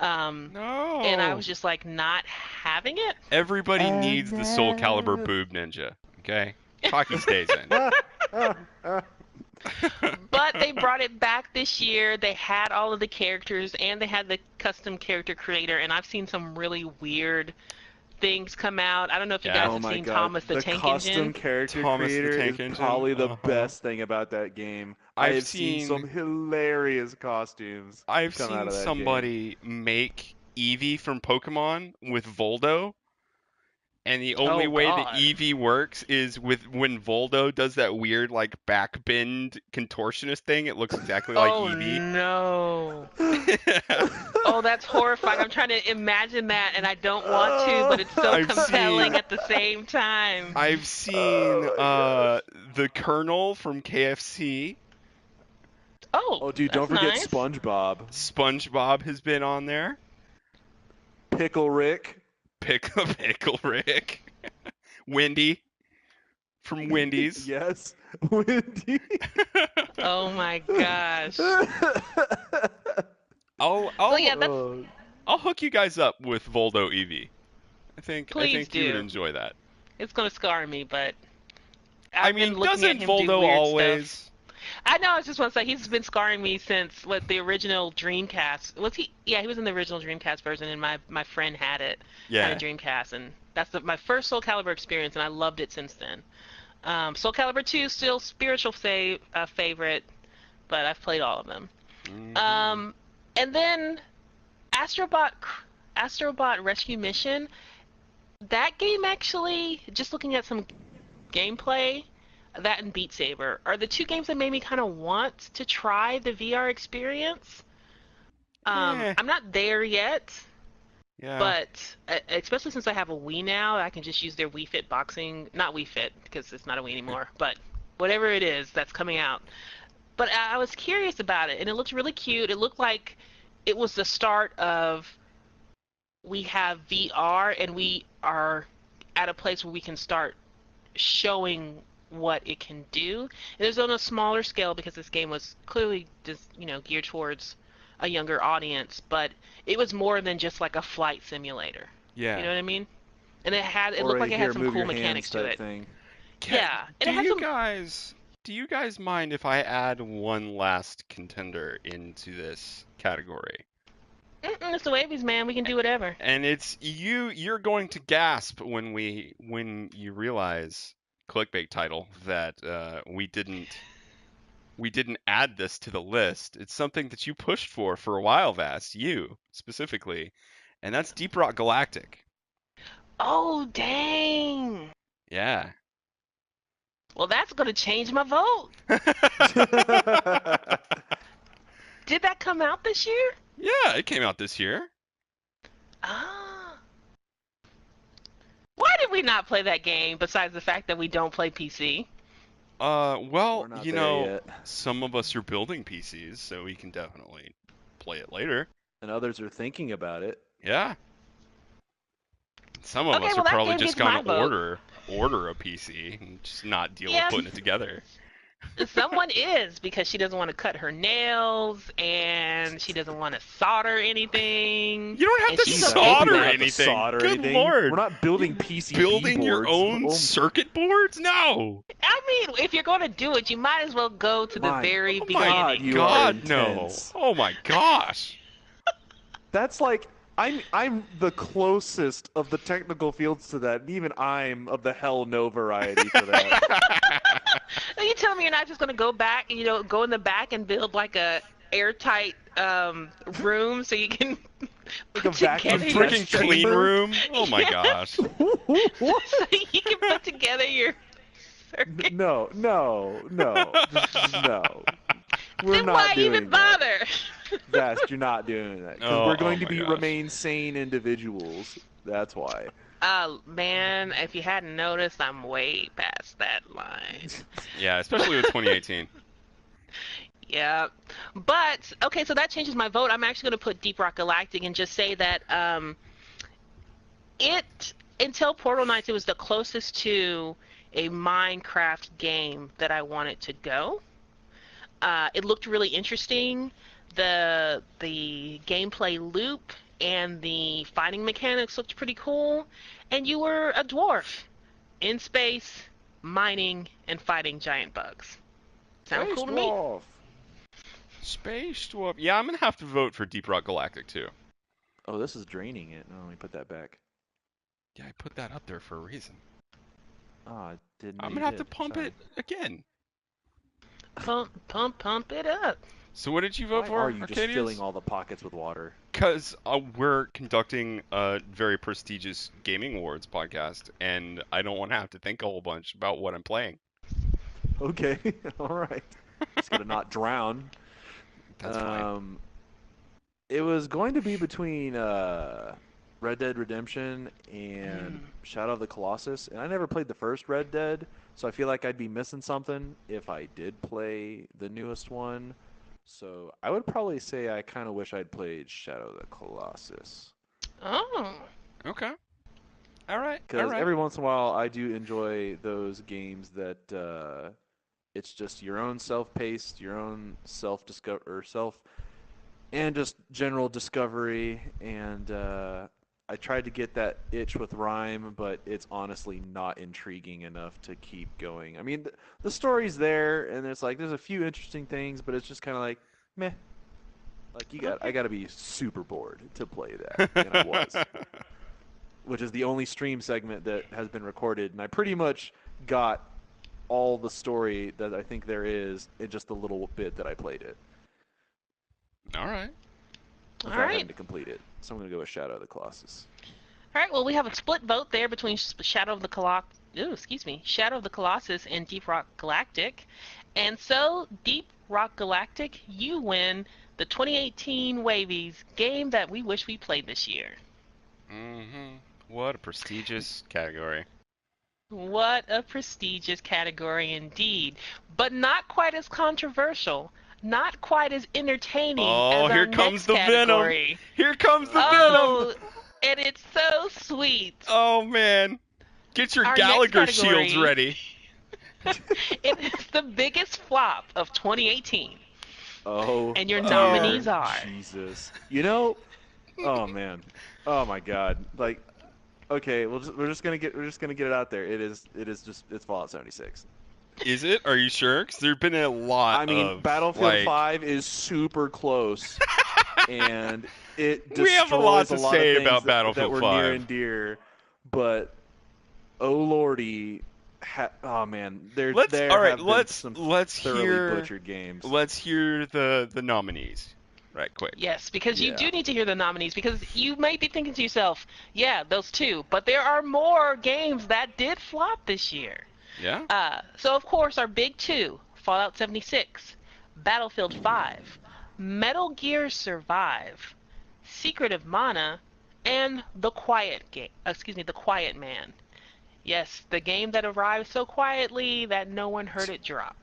Um, and I No. was just like not having it. Everybody And needs the Soul Calibur then... boob ninja. Okay? Taki stays in. But they brought it back this year. They had all of the characters and they had the custom character creator. And I've seen some really weird things come out. I don't know if you Yeah. guys Oh have my seen god. Thomas the The Tank custom Engine. character Thomas the creator is Tank Engine. probably the Uh-huh. best thing about that game. I I've have seen some seen hilarious costumes I've come out seen of that game. somebody make Eevee from Pokemon with Voldo, and the only Oh way the God. Eevee works is with when Voldo does that weird like backbend contortionist thing. It looks exactly like Oh Eevee. no. Oh, that's horrifying. I'm trying to imagine that and I don't want to, but it's so I've compelling seen at the same time. I've seen Oh my gosh. the Colonel from KFC. Oh, Oh, dude, don't that's forget nice. SpongeBob. SpongeBob has been on there. Pickle Rick. Pickle Rick. Wendy from Wendy's. Yes. Wendy. Oh my gosh. I'll So I'll yeah, that's Oh, I'll hook you guys up with Voldo Eevee. I please think you would do. enjoy that. It's gonna scar me, but I I've been mean, looking at doesn't him do Voldo weird stuff. always? I know. I was just want to say he's been scarring me since what the original Dreamcast was. He Yeah, he was in the original Dreamcast version, and my friend had a Yeah. Dreamcast, and that's my first Soul Calibur experience, and I loved it since then. Soul Calibur 2 still spiritual favorite, but I've played all of them. Hmm. Um, and then Astrobot Astrobot Rescue Mission. That game actually, just looking at some gameplay, that and Beat Saber are the two games that made me kind of want to try the VR experience. Eh. I'm not there yet, Yeah. but especially since I have a Wii now, I can just use their Wii Fit boxing, not Wii Fit because it's not a Wii anymore, but whatever it is that's coming out. But I was curious about it, and it looked really cute. It looked like it was the start of we have VR and we are at a place where we can start showing what it can do. It was on a smaller scale because this game was clearly just, geared towards a younger audience, but it was more than just like a flight simulator. You Yeah. know what I mean? And it Or looked a like it had here, some move cool your hands mechanics to type it. thing. Yeah, and Do it had you some. guys mind if I add one last contender into this category? It's the Wavys, man. We can do whatever. And you're going to gasp when you realize, clickbait title, that we didn't add this to the list. It's something that you pushed for a while, Vast, you specifically, and that's Deep Rock Galactic. Oh, dang. Yeah. Well, that's going to change my vote. Did that come out this year? Yeah, it came out this year. Ah. Why did we not play that game besides the fact that we don't play PC? Well, We're not there yet. some of us are building PCs, so we can definitely play it later. And others are thinking about it. Yeah. Some of Okay, us well, are that probably game just gets my gonna vote. order a PC and just not deal with Yeah, putting it together. someone is because she doesn't want to cut her nails and she doesn't want to solder anything. You don't have And to she's Jesus, okay with solder we that. have to anything. solder Good anything. lord. We're not building PCB Building your boards. own circuit boards? No. I mean, if you're going to do it, you might as well go to the My very Oh my God, beginning. you are God, no. intense. Oh my gosh. That's like I'm the closest of the technical fields to that, and even I'm of the hell no variety for that. Are you telling me you're not just going to go back, go in the back and build like a airtight room so you can Like put a vacuum together A your test freaking clean chamber? room? Oh my Yes. gosh. so you can put together your circuit. No, just no. We're Then not why doing even that. bother? Vast, you're not doing that because Oh, we're going oh to my be gosh. remain sane individuals. That's why. Man, if you hadn't noticed, I'm way past that line. Yeah, especially with 2018. Yeah. But, okay, so that changes my vote. I'm actually going to put Deep Rock Galactic and just say that until Portal Knights, it was the closest to a Minecraft game that I wanted to go. It looked really interesting. The gameplay loop and the fighting mechanics looked pretty cool. And you were a dwarf in space, mining and fighting giant bugs. Sound cool to me? Dwarf. Space Dwarf. Yeah, I'm gonna have to vote for Deep Rock Galactic too. Oh, this is draining it. No, let me put that back. Yeah, I put that up there for a reason. Oh, I didn't. I'm know gonna you have to did. pump Sorry. it again. Pump it up. So what did you vote Why for, are you just Arcadius? filling all the pockets with water? Because we're conducting a very prestigious gaming awards podcast, and I don't want to have to think a whole bunch about what I'm playing. Okay, all right. Just gotta not drown. That's fine. It was going to be between Red Dead Redemption and Shadow of the Colossus, and I never played the first Red Dead, so I feel like I'd be missing something if I did play the newest one. So I would probably say I kind of wish I'd played Shadow of the Colossus. Oh. Okay. All right. All Because right. every once in a while I do enjoy those games that it's just your own self-paced, your own self-discover or self and just general discovery. And I tried to get that itch with Rhyme, but it's honestly not intriguing enough to keep going. I mean, the story's there, and there's a few interesting things, but it's just kind of like meh. Like I got to be super bored to play that, and I was, which is the only stream segment that has been recorded, and I pretty much got all the story that I think there is in just the little bit that I played it. All right. All Without right. having to complete it. So I'm going to go with Shadow of the Colossus. All right. Well, we have a split vote there between Shadow of the Colossus and Deep Rock Galactic. And so, Deep Rock Galactic, you win the 2018 Wavys game that we wish we played this year. Mm-hmm. What a prestigious category. What a prestigious category indeed, but not quite as controversial not quite as entertaining Oh, as our here comes next the venom. category. Here comes the venom. Oh, and it's so sweet. Oh man, get your Our next Gallagher shields category, ready. it is the biggest flop of 2018. Oh And your Oh, nominees are Jesus. Oh man. Oh my God. Like, okay, we're just gonna get it out there. It's Fallout 76. is it? Are you sure? Because there've been a lot I mean, of Battlefield like 5 is super close, and it we have a lot destroys a to lot of say things about that Battlefield were near 5. and dear. But oh lordy, oh man, Let's there all right. have been Let's some let's thoroughly hear butchered games. let's hear the nominees right quick. yes, because you Yeah. do need to hear the nominees because you may be thinking to yourself, yeah, those two, but there are more games that did flop this year. Yeah. So of course our big two, Fallout 76, Battlefield 5, Metal Gear Survive, Secret of Mana, and The Quiet Game. Excuse me, The Quiet Man. Yes, the game that arrived so quietly that no one heard it drop.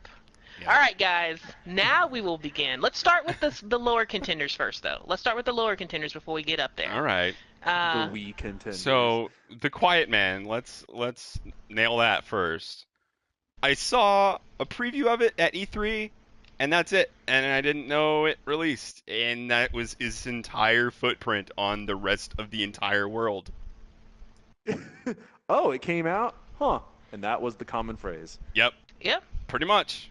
All Yep. right, guys. Now we will begin. Let's start with the lower contenders first, though. Let's start with the lower contenders before we get up there. All right. The Uh, Wii contenders. So the Quiet Man. Let's nail that first. I saw a preview of it at E3, and that's it. And I didn't know it released, and that was his entire footprint on the rest of the entire world. Oh, it came out? Huh. And that was the common phrase. Yep. yeah, Pretty much.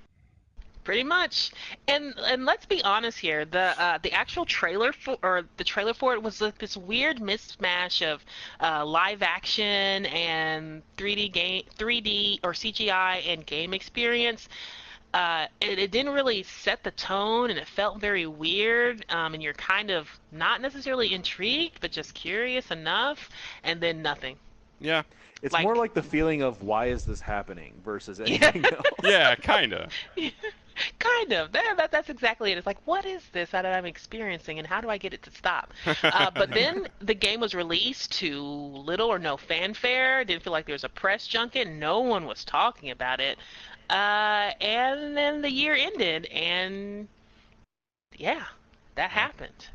pretty much. And let's be honest here. The actual trailer for it was like this weird mismatch of live action and 3D or CGI and game experience. It didn't really set the tone, and it felt very weird. And you're kind of not necessarily intrigued, but just curious enough, and then nothing. Yeah. It's more Like, like the feeling of why is this happening versus yeah, anything else. Yeah. Kinda. kind of. That's exactly it. It's like, what is this that I'm experiencing, and how do I get it to stop? But then the game was released to little or no fanfare. Didn't feel like there was a press junket. No one was talking about it. And then the year ended, and yeah, that Yeah. happened.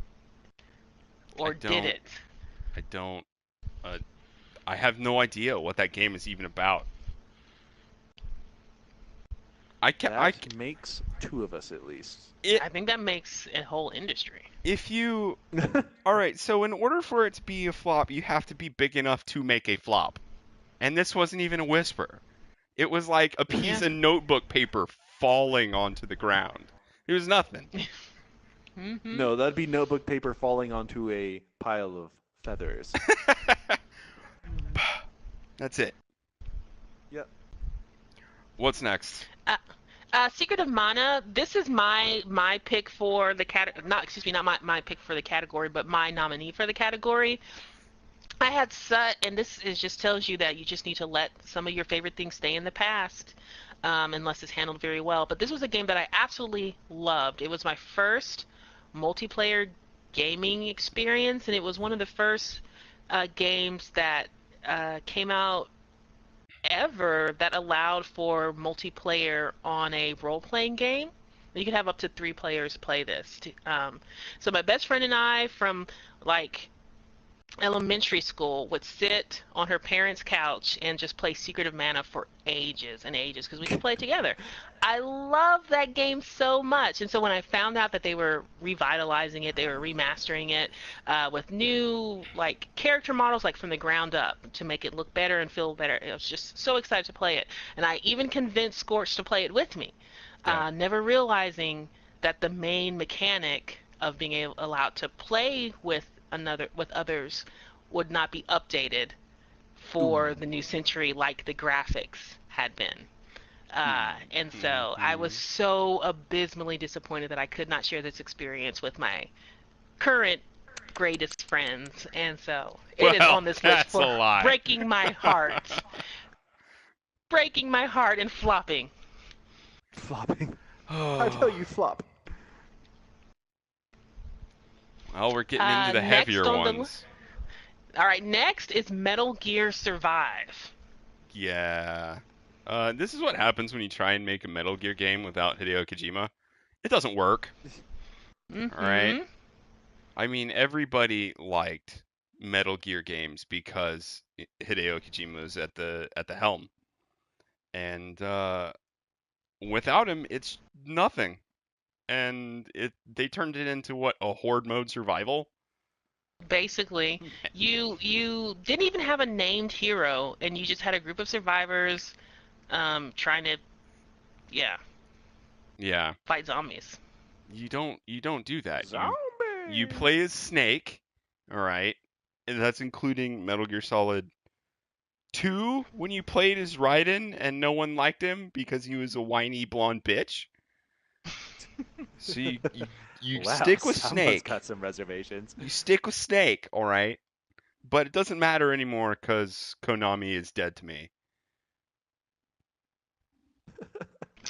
I Or did don't. it? I don't. Uh, I have no idea what that game is even about. I can. That makes two of us at least. It. I think that makes a whole industry. If you. All right. So in order for it to be a flop, you have to be big enough to make a flop. And this wasn't even a whisper. It was like a piece Yeah. of notebook paper falling onto the ground. It was nothing. Mm-hmm. No, that'd be notebook paper falling onto a pile of feathers. That's it. Yep. What's next? Secret of Mana. This is my pick for the not excuse me, not my pick for the category, but my nominee for the category. I had and this is just tells you that you just need to let some of your favorite things stay in the past, unless it's handled very well. But this was a game that I absolutely loved. It was my first multiplayer gaming experience, and it was one of the first games that came out ever that allowed for multiplayer on a role-playing game. You could have up to 3 players play this. So my best friend and I from like elementary school would sit on her parents' couch and just play Secret of Mana for ages and ages because we could play it together. I love that game so much, and so when I found out that they were revitalizing it, they were remastering it with new like character models, like from the ground up, to make it look better and feel better. I was just so excited to play it, and I even convinced Scorch to play it with me, Yeah. never realizing that the main mechanic of being allowed to play with others would not be updated for the new century like the graphics had been. And so I was Mhm. so abysmally disappointed that I could not share this experience with my current greatest friends. And so it is Well, on this list that's a for lie. breaking my heart. Breaking my heart and flopping. Flopping. I tell Oh. you, flop. Well, we're getting into the Next heavier on the ones. All right, next is Metal Gear Survive. Yeah. This is what happens when you try and make a Metal Gear game without Hideo Kojima. It doesn't work. All right. Mm-hmm. I mean, everybody liked Metal Gear games because Hideo Kojima was at the helm, and without him, it's nothing. And they turned it into what, a horde mode survival? Basically, you didn't even have a named hero, and you just had a group of survivors trying to, yeah, Yeah, fight zombies. you don't do that. You Zombies. play as Snake, all right, and that's including Metal Gear Solid 2 when you played as Raiden and no one liked him because he was a whiny blonde bitch. So you Wow, stick with someone's Snake. got some reservations. You stick with Snake, all right? But it doesn't matter anymore because Konami is dead to me.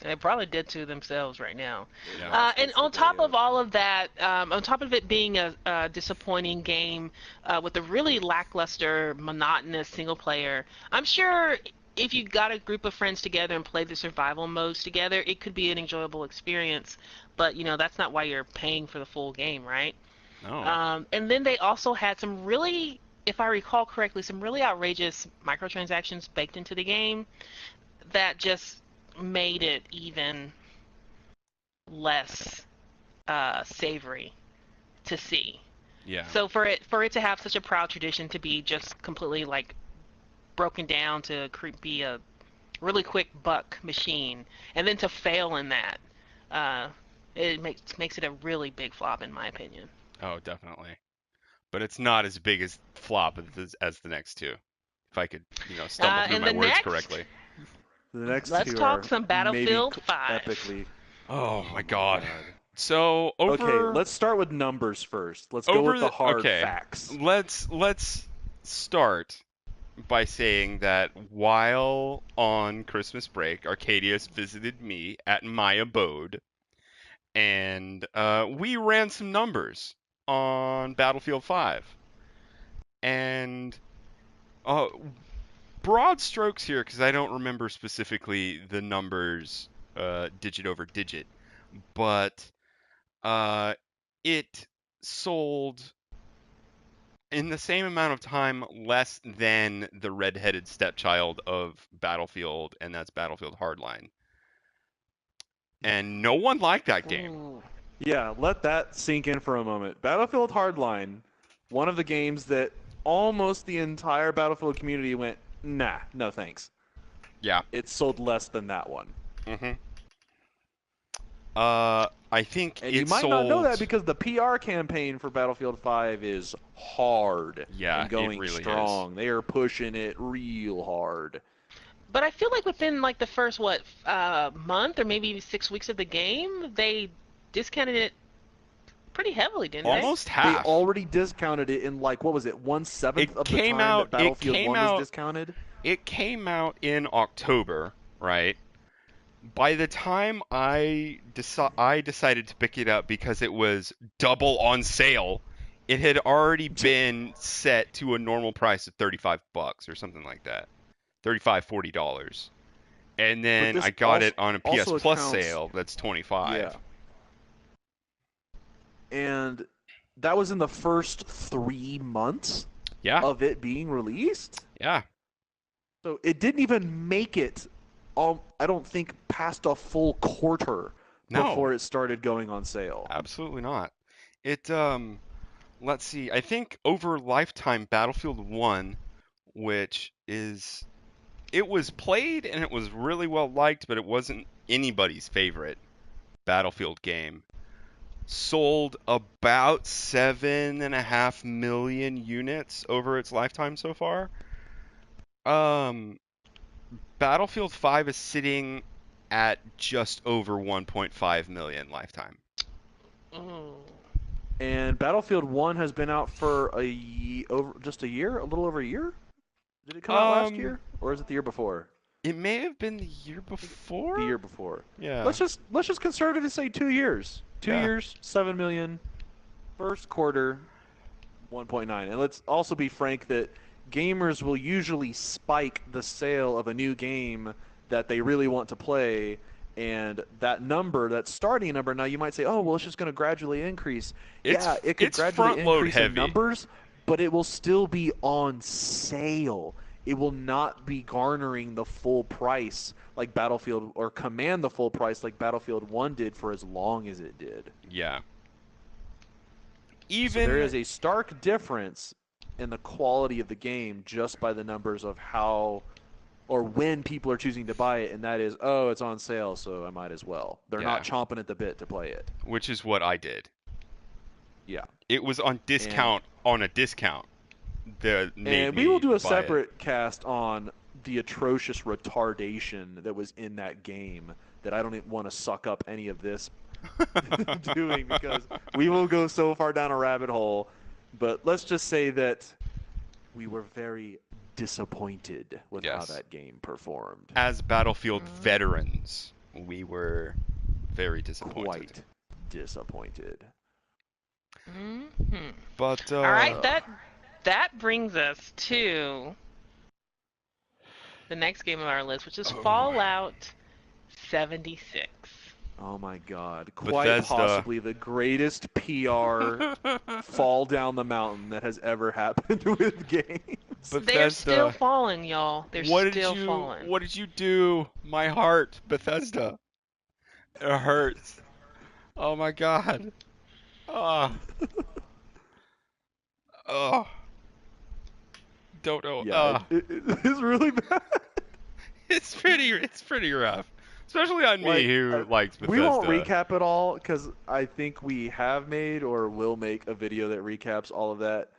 They probably did to themselves right now. They've Yeah. lost And its on top of Hideo. all of that, on top of it being a disappointing game with a really lackluster, monotonous single player, I'm sure if you got a group of friends together and played the survival modes together, it could be an enjoyable experience. But that's not why you're paying for the full game, right? No. And then they also had some really, if I recall correctly, some really outrageous microtransactions baked into the game that just made it even less savory to see. Yeah. So for it to have such a proud tradition to be just completely like broken down to be a really quick buck machine, and then to fail in that, uh, it makes it a really big flop in my opinion. Oh, definitely. But it's not as big as flop as the next two. If I could, stumble through And my the words next, correctly. The next let's two talk are some maybe Battlefield 5. epically. Oh Oh my my God. god. So Okay, let's start with numbers first. Let's go with the hard okay. facts. Let's start by saying that while on Christmas break, Arcadius visited me at my abode, and we ran some numbers on Battlefield 5. And uh, broad strokes here, because I don't remember specifically the numbers digit over digit, but it sold in the same amount of time less than the redheaded stepchild of Battlefield, and that's Battlefield Hardline. And no one liked that game. Ooh. Yeah, let that sink in for a moment. Battlefield Hardline, one of the games that almost the entire Battlefield community went, nah, no thanks. Yeah. It sold less than that one. hmm I think And you it might not know sold. that because the PR campaign for Battlefield 5 is hard Yeah, and it going really is. strong. They are pushing it real hard. But I feel like within like the first month or maybe even 6 weeks of the game, they discounted it pretty heavily, didn't they? Almost They half. already discounted it in like what was it, 1/7 It of the came time that out. It Battlefield came 1 was out. discounted. It came out in October, right? By the time I decided to pick it up because it was double on sale, it had already been set to a normal price of $35 or something like that. 35 $40. And But then I this got it on a PS also Plus accounts, sale that's yeah. 25. And that was in the first 3 months Yeah. of it being released. Yeah. So it didn't even make it, I don't think, past a full quarter No. before it started going on sale. Absolutely not. It let's see. I think over lifetime Battlefield 1, which is it was played and it was really well liked, but it wasn't anybody's favorite Battlefield game. Sold about 7.5 million units over its lifetime so far. Um, Battlefield 5 is sitting at just over 1.5 million lifetime. Ooh. And Battlefield 1 has been out for just a year, a little over a year. Did it come out last Um, year, or is it the year before? it may have been the year I think the before. year before. Yeah, Let's just conservatively say 2 years. Two yeah. years, 7 million. First quarter, 1.9. And let's also be frank that gamers will usually spike the sale of a new game that they really want to play, And that number, that starting number, now you might say, oh, well, it's just going to gradually increase. Yeah, it could It's gradually front load increase in heavy. numbers, but it will still be on sale. It will not be garnering the full price like Battlefield, or command the full price like Battlefield 1 did for as long as it did. Yeah. So there Even is a stark difference in the quality of the game just by the numbers of how or when people are choosing to buy it, and that is, oh, it's on sale, so I might as well. They're not yeah, chomping at the bit to play it. which is what I did. Yeah. It was on And discount on a discount that made and we will me do a buy it. separate cast on the atrocious retardation that was in that game that I don't even want to suck up any of this doing, because we will go so far down a rabbit hole. But let's just say that we were very disappointed with how Yes. that game performed. As Battlefield Mm. veterans, we were very disappointed. Quite disappointed. Mhm. But All right, Ugh. that brings us to the next game on our list, which is oh, Fallout 76. Oh my God. Quite Bethesda. possibly the greatest PR fall down the mountain that has ever happened with games. They're still Bethesda. falling, y'all. They're still falling. What did you do? My heart, Bethesda. It hurts. Oh my God. Ah. Oh. Don't know. Yeah, it's really bad. It's pretty rough. Especially on me Like, who likes we won't Bethesda. recap it all because I think we have made or will make a video that recaps all of that.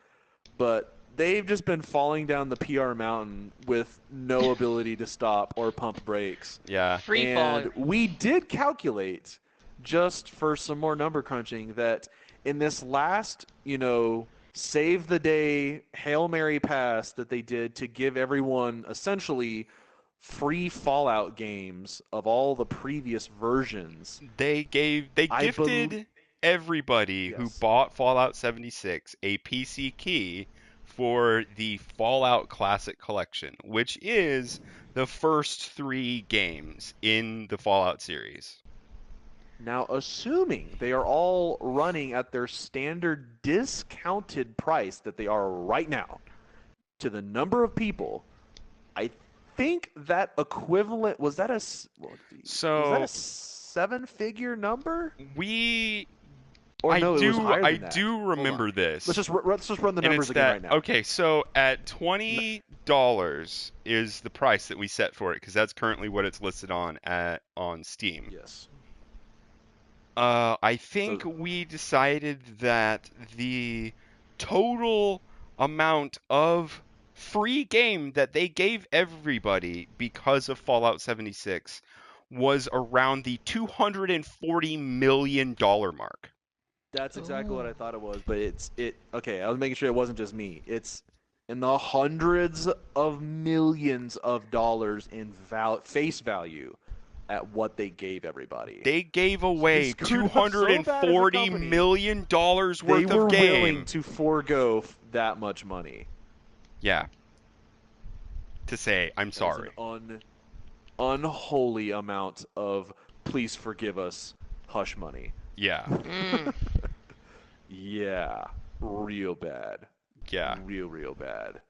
But they've just been falling down the PR mountain with no ability to stop or pump brakes. Yeah. Free fall. And we did calculate, just for some more number crunching, that in this last, save the day Hail Mary pass that they did to give everyone essentially free Fallout games of all the previous versions, They I believe, gifted everybody who yes. bought Fallout 76 a PC key for the Fallout Classic Collection, which is the first 3 games in the Fallout series. Now, assuming they are all running at their standard discounted price that they are right now to the number of people, I think that equivalent was that a So seven-figure number? we Or no, it was higher I than that. do Hold on. remember this. Let's just run the And it's numbers again that right now. okay, so at N- $20 is the price that we set for it because that's currently what it's listed on Steam. yes. I So think we decided that the total amount of free game that they gave everybody because of Fallout 76 was around the $240 million mark. that's exactly what Ooh. I thought it was, but okay, I was making sure it wasn't just me. It's in the hundreds of millions of dollars in face value at what they gave everybody. They gave So they away screwed up so bad as a $240 company. million They worth of were willing game. to forego that much money. Yeah, to say, I'm That is an sorry. unholy amount of please forgive us hush money. Yeah, Mm. Yeah, real bad. yeah. Real bad.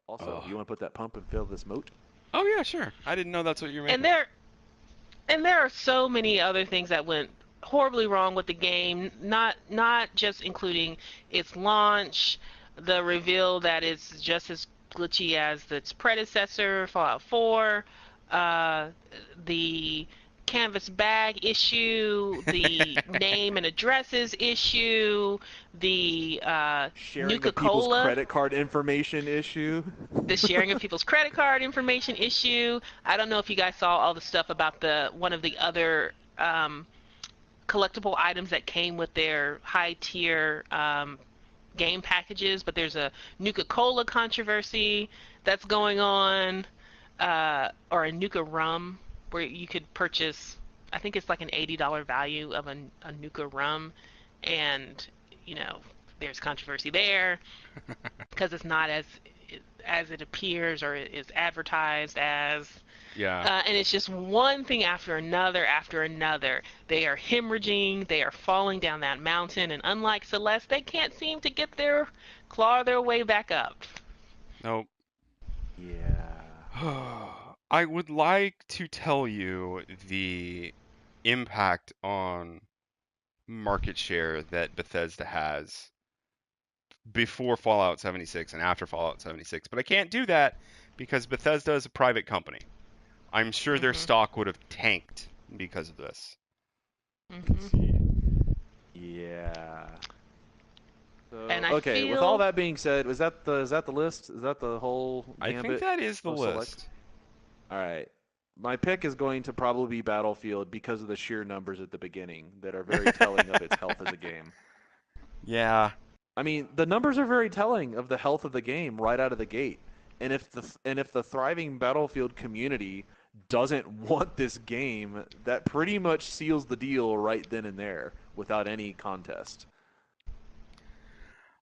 Also, Oh, you want to put that pump and fill this moat? oh yeah, sure. I didn't know that's what you're And making. there are so many other things that went horribly wrong with the game. Not just including its launch, the reveal that it's just as glitchy as its predecessor, Fallout 4, uh, the canvas bag issue, the name and addresses issue, the Sharing of people's Nuka-Cola, credit card information issue. the sharing of people's credit card information issue. I don't know if you guys saw all the stuff about the one of the other collectible items that came with their high tier game packages, but there's a Nuka-Cola controversy that's going on, or a Nuka rum where you could purchase. I think it's like an $80 value of a Nuka rum, and you know there's controversy there because it's not as it appears or is advertised as. Yeah. And it's just one thing after another after another. They are hemorrhaging, they are falling down that mountain, and unlike Celeste, they can't seem to claw their way back up. Nope. Yeah. I would like to tell you the impact on market share that Bethesda has before Fallout 76 and after Fallout 76, but I can't do that because Bethesda is a private company. I'm sure their Mhm. stock would have tanked because of this. Let's Mhm. see. Yeah. So And I okay, with all feel that being said, is that the list? Is that the whole I think gambit that is the of select? list. All right. My pick is going to probably be Battlefield because of the sheer numbers at the beginning that are very telling of its health as a game. Yeah. I mean, the numbers are very telling of the health of the game right out of the gate. And if the thriving Battlefield community doesn't want this game, that pretty much seals the deal right then and there without any contest.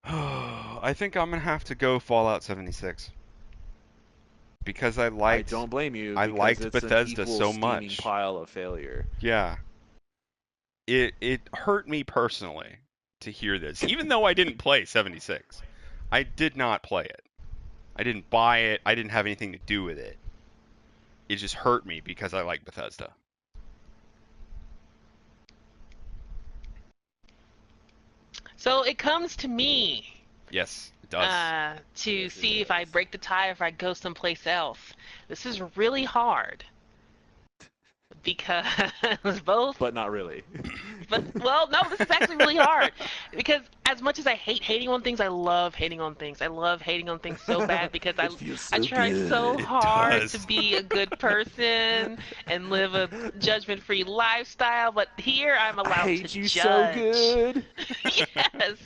I think I'm gonna have to go Fallout 76 because I I liked don't blame you I because liked it's an Bethesda equal so steaming much. pile of failure. Yeah. It hurt me personally to hear this, even though I didn't play 76. I did not play it. I didn't buy it. I didn't have anything to do with it. It just hurt me because I like Bethesda. so it comes to me Yes, it does. to Yes, it see if I does. break the tie or if I go someplace else. This is really hard because both But not really. But well, no, this is actually really hard because as much as I hate hating on things, I love hating on things. I love hating on things so bad because I It feels I so try so good. It hard to does. be a good person and live a judgment-free lifestyle, but here I'm I allowed to hate you so judge. good. Yes.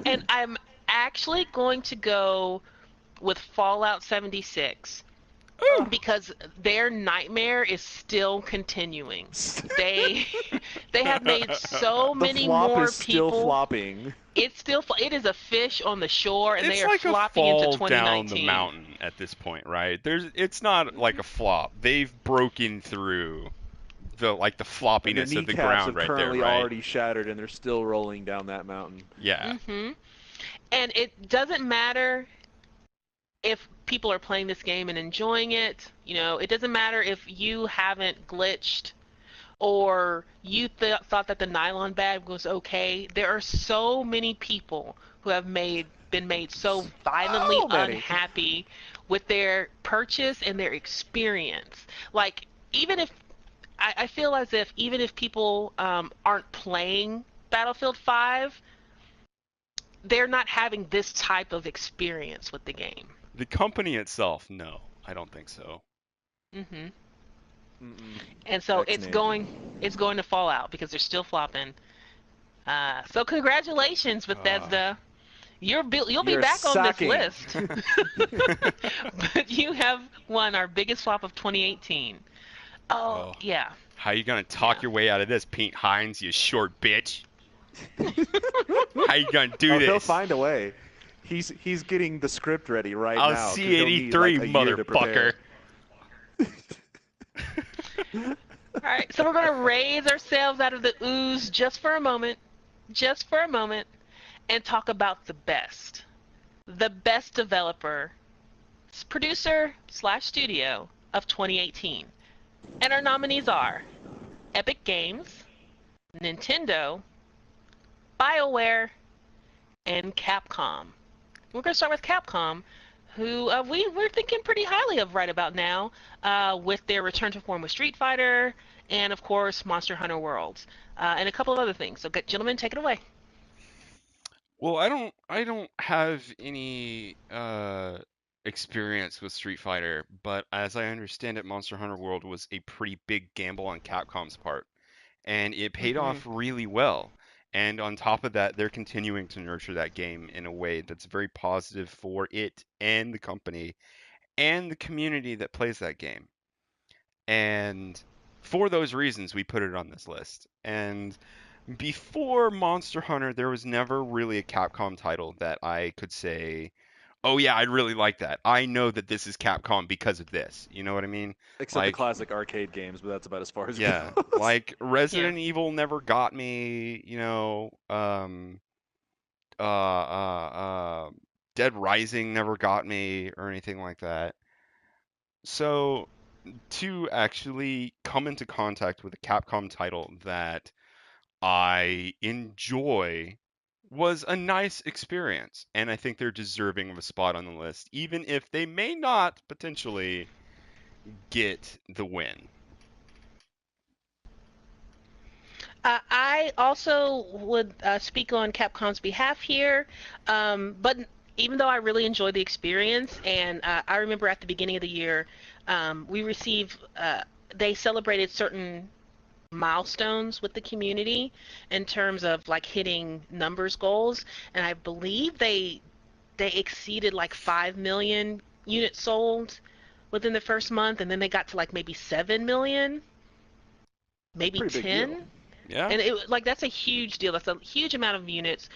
And I'm actually going to go with Fallout 76 Ooh. because their nightmare is still continuing. They they have made so The many flop more is still people. flopping. It is a fish on the shore, and they It's are like a flopping into fall down the 2019. mountain at this point, right? It's not like a flop. They've broken through the And their floppiness of the kneecaps ground have right there, currently right? already shattered, and they're still rolling down that mountain. Yeah. Hmm. And it doesn't matter if people are playing this game and enjoying it. It doesn't matter if you haven't glitched or you thought that the nylon bag was okay. There are so many people who have been made so violently So many. unhappy with their purchase and their experience. Like even if I feel as if even if people aren't playing Battlefield 5, they're not having this type of experience with the game. The company itself, no, I don't think so. Hmm. Mm-mm. And so X-nay. it's going to fall out because they're still flopping. So congratulations, Uh, Bethesda. You'll be You're back on this sucking. list. But you have won our biggest flop of 2018. Oh, oh, yeah. how you gonna talk Yeah. your way out of this, Pete Hines, you short bitch? How you gonna do Oh, he'll this? find a way. He's getting the script ready right I'll now see because you at he'll need like E3, a year to motherfucker. prepare. All right. So we're going to raise ourselves out of the ooze just for a moment, and talk about the best developer, producer slash studio of 2018. And our nominees are Epic Games, Nintendo, BioWare, and Capcom. We're going to start with Capcom, who we're thinking pretty highly of right about now, with their return to form with Street Fighter, and of course Monster Hunter Worlds, and a couple of other things. So, gentlemen, take it away. Well, I don't have any experience with Street Fighter, but as I understand it, Monster Hunter World was a pretty big gamble on Capcom's part, and it paid Hmm. off really well. And on top of that, they're continuing to nurture that game in a way that's very positive for it and the company and the community that plays that game. And for those reasons, we put it on this list. And before Monster Hunter, there was never really a Capcom title that I could say, oh yeah, I'd really like that. I know that this is Capcom because of this. You know what I mean? Except the Like, classic arcade games, but that's about as far as it yeah, goes. like Yeah. Resident Evil never got me, Dead Rising never got me or anything like that. So to actually come into contact with a Capcom title that I enjoy was a nice experience, and I think they're deserving of a spot on the list, even if they may not potentially get the win. I also would speak on Capcom's behalf here, but even though I really enjoyed the experience, and I remember at the beginning of the year, we received, they celebrated certain milestones with the community in terms of like hitting numbers goals, and I believe they exceeded like 5 million units sold within the first month, and then they got to like maybe 7 million, maybe Pretty big deal 10. Yeah, And it like that's a huge deal. That's a huge amount of units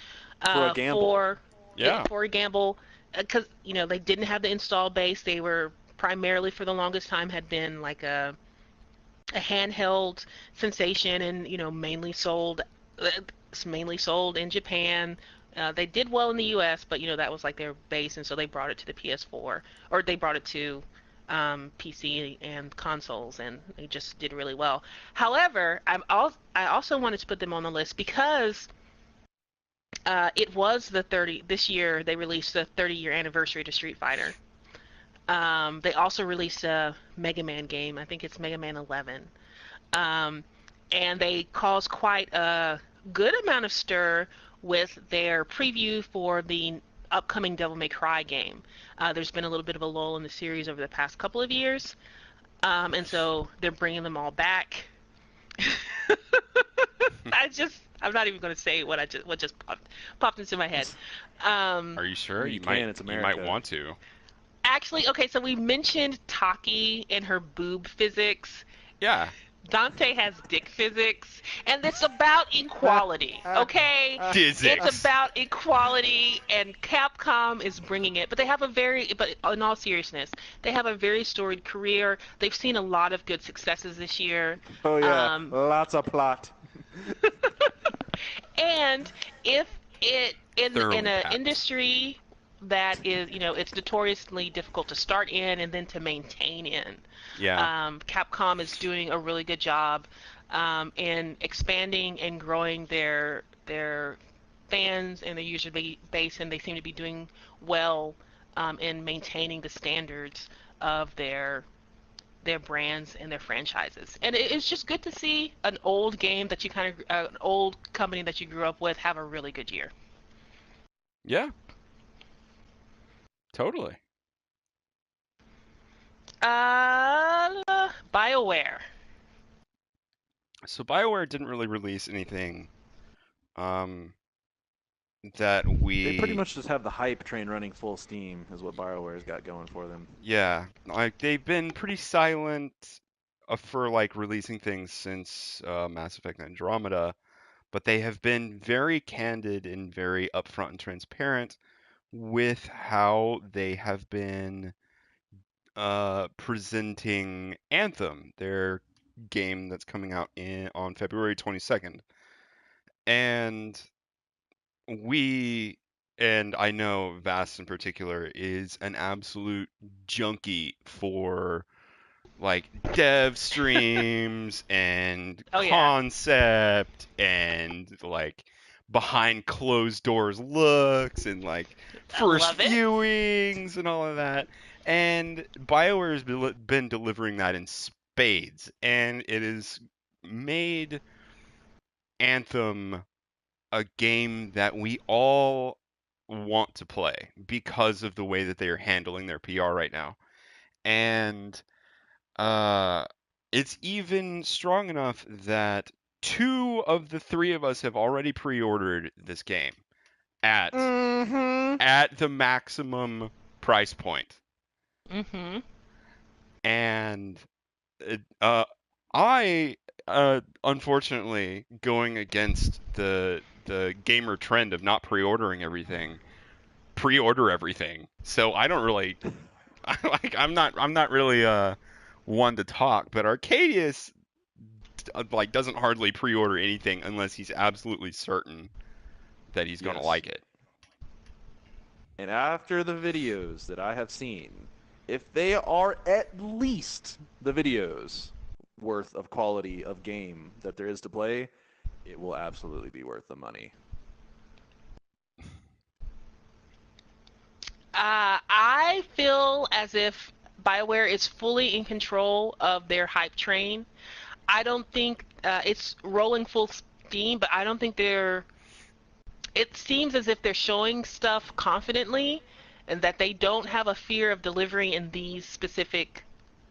for a gamble. for yeah. for a gamble, because they didn't have the install base. They were primarily for the longest time had been like a handheld sensation, and uh, mainly sold in Japan. They did well in the U.S., but that was like their base, and so they brought it to the PS4, or they brought it to PC and consoles, and they just did really well. However, I also wanted to put them on the list because it was the 30 this year. They released the 30-year anniversary to Street Fighter. They also released a Mega Man game. I think it's Mega Man 11. Um, and they caused quite a good amount of stir with their preview for the upcoming Devil May Cry game. There's been a little bit of a lull in the series over the past couple of years, and so they're bringing them all back. I'm not even going to say what just popped into my head. Are Um, you I sure? mean, you can. It's You might America. want to. Actually, okay, so we mentioned Taki and her boob physics. Yeah, Dante has dick physics, and it's about equality, okay? It's physics. about equality, and Capcom is bringing it. But in all seriousness, they have a very storied career. They've seen a lot of good successes this year. Oh yeah, Um, lots of plot. and if it in Thoroughly an packed. industry that is, it's notoriously difficult to start in and then to maintain in. Yeah, Capcom is doing a really good job in expanding and growing their fans and their user base, and they seem to be doing well in maintaining the standards of their brands and their franchises. And it's just good to see an old game that an old company that you grew up with have a really good year. yeah, totally. BioWare. So BioWare didn't really release anything um, that They pretty we, much just have the hype train running full steam, is what BioWare's got going for them. yeah, like they've been pretty silent for like releasing things since Mass Effect Andromeda, but they have been very candid and very upfront and transparent with how they have been presenting Anthem, their game that's coming out on February 22nd. And we, and I know Vast in particular, is an absolute junkie for like dev streams and Oh yeah, concept and like behind closed doors looks and like I first love it. viewings and all of that. And BioWare has been delivering that in spades, and it has made Anthem a game that we all want to play because of the way that they are handling their PR right now. And uh, it's even strong enough that two of the three of us have already pre-ordered this game at Mm-hmm. at the maximum price point. Mhm. And uh, I unfortunately going against the gamer trend of not pre-ordering everything pre-order everything, so I don't really I'm not really one to talk, but Arcadius like doesn't hardly pre-order anything unless he's absolutely certain that he's going to Yes. like it. And after the videos that I have seen, if they are at least the videos worth of quality of game that there is to play, it will absolutely be worth the money. I feel as if BioWare is fully in control of their hype train. I don't think it's rolling full steam, but I don't think they're. It seems as if they're showing stuff confidently, and that they don't have a fear of delivering in these specific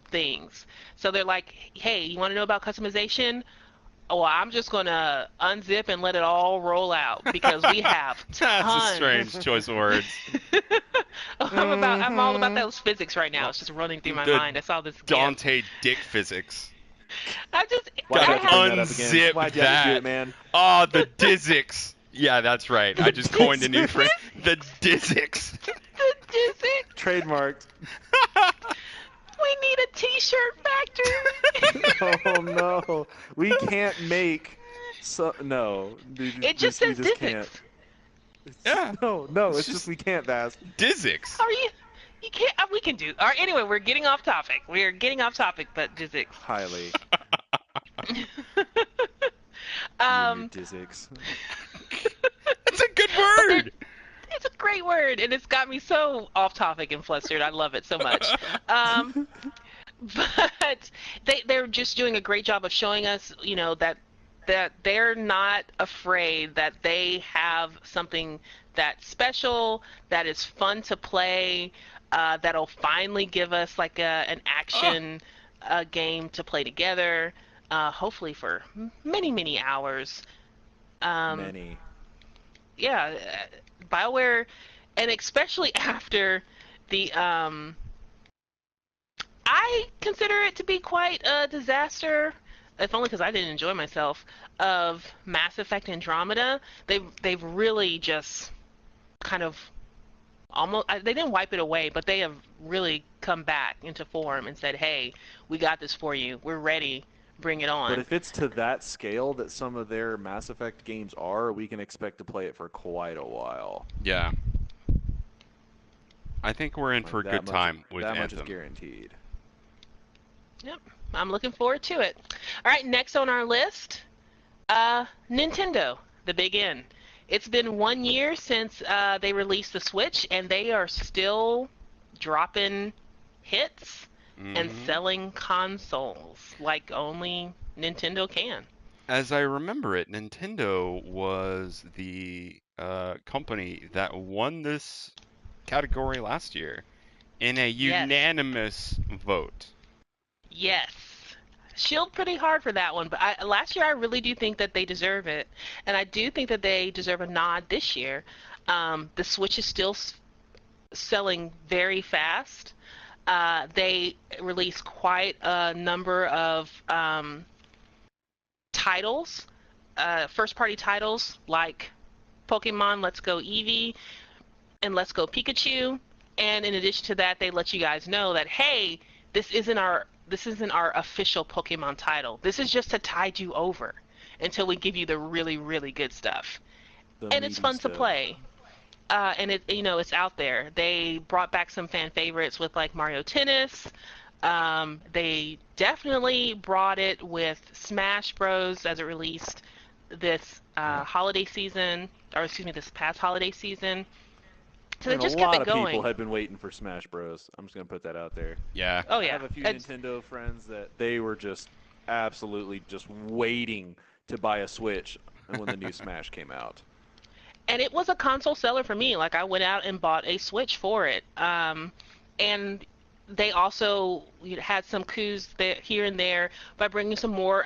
things. So they're like, "Hey, you want to know about customization? Oh, I'm just gonna unzip and let it all roll out because we have That's a tons." strange choice of words. I'm all about Mm-hmm. those physics right now. Oh, It's just running through my the mind. I saw this GIF. Dante dick physics. Why'd you I Gotta have to have bring that up again? unzip Why'd you have to do that. it, man? Oh, the Dizix. Yeah, that's right. I just coined a new The phrase. The Dizix. the physics. trademarked. We need a T-shirt factory. Oh no, we can't make. So no, It just we says just can't. physics. Yeah, No, it's it's just just we can't, Vaz. Dizix. Are you? You can't. We can do. All right. Anyway, we're getting off topic. We're getting off topic, but physics. Highly, you and your um, Dizix. That's a good but they're word. it's a great word, and it's got me so off topic and flustered. I love it so much. Um, but they're just doing a great job of showing us, that they're not afraid, that they have something that's special, that is fun to play, that'll finally give us like an Oh, action game to play together, hopefully for many hours. Um, Many. yeah, BioWare, and especially after the I consider it to be quite a disaster, if only because I didn't enjoy myself, of Mass Effect Andromeda. They've really just kind of almost, they didn't wipe it away, but they have really come back into form and said, "Hey, we got this for you. We're ready. Bring it But on." if it's to that scale that some of their Mass Effect games are, we can expect to play it for quite a while. yeah. I think we're in for Like a good time with that much is Anthem. guaranteed. Yep, I'm looking forward to it. All right, next on our list, Nintendo, the big N. It's been 1 year since they released the Switch, and they are still dropping hits and Hmm. selling consoles like only Nintendo can. As I remember it, Nintendo was the company that won this category last year in a Yes, unanimous vote. yes. Shield pretty hard for that one, but last year I really do think that they deserve it, and I do think that they deserve a nod this year. The Switch is still selling very fast. They released quite a number of titles, first party titles like Pokemon Let's Go Eevee and Let's Go Pikachu. And in addition to that, they let you guys know that, hey, this isn't our official Pokemon title. This is just to tide you over until we give you the really, really good stuff. The And it's meaty fun to stuff. play. And it's out there. They brought back some fan favorites with like Mario Tennis. They definitely brought it with Smash Bros. As it released this holiday season, or excuse me, this past holiday season. So they And a just kept lot it of people going. had been waiting for Smash Bros. I'm just gonna put that out there. Yeah. Oh I yeah, have a few it's, Nintendo friends that they were just absolutely just waiting to buy a Switch when the new Smash came out. and it was a console seller for me. Like I went out and bought a Switch for it. And they also had some coups there, here and there by bringing some more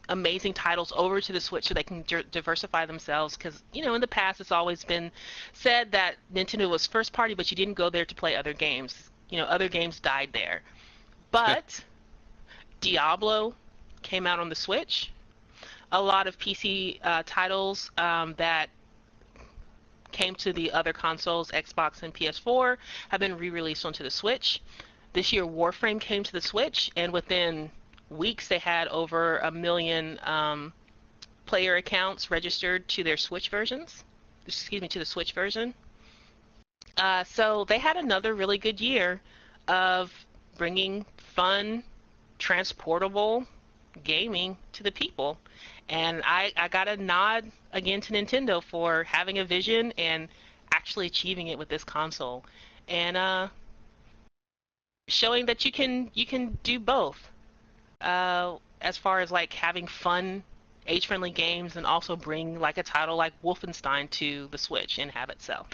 amazing titles over to the Switch so they can diversify themselves. Because in the past it's always been said that Nintendo was first party, but you didn't go there to play other games. Other games died there. But Diablo came out on the Switch. A lot of PC titles that came to the other consoles, Xbox and PS4, have been re-released onto the Switch. This year, Warframe came to the Switch, and within weeks, they had over 1 million player accounts registered to their Switch versions. Excuse me, to the Switch version. So they had another really good year of bringing fun, transportable gaming to the people. And I got a nod again to Nintendo for having a vision and actually achieving it with this console. And showing that you can do both. As far as like having fun, age-friendly games and also bring like a title like Wolfenstein to the Switch and have it sell.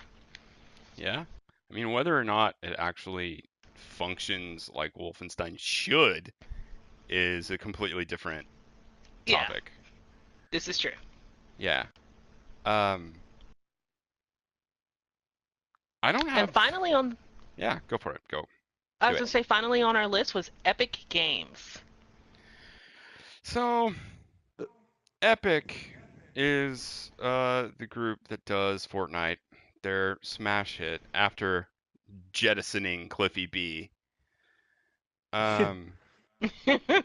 Yeah. I mean, whether or not it actually functions like Wolfenstein should is a completely different Yeah, topic. this is true. Yeah. Um, I don't And have. finally on Yeah, go for it. Go. I Do was it. gonna say finally on our list was Epic Games. So, Epic is the group that does Fortnite, their smash hit after jettisoning Cliffy B. Um,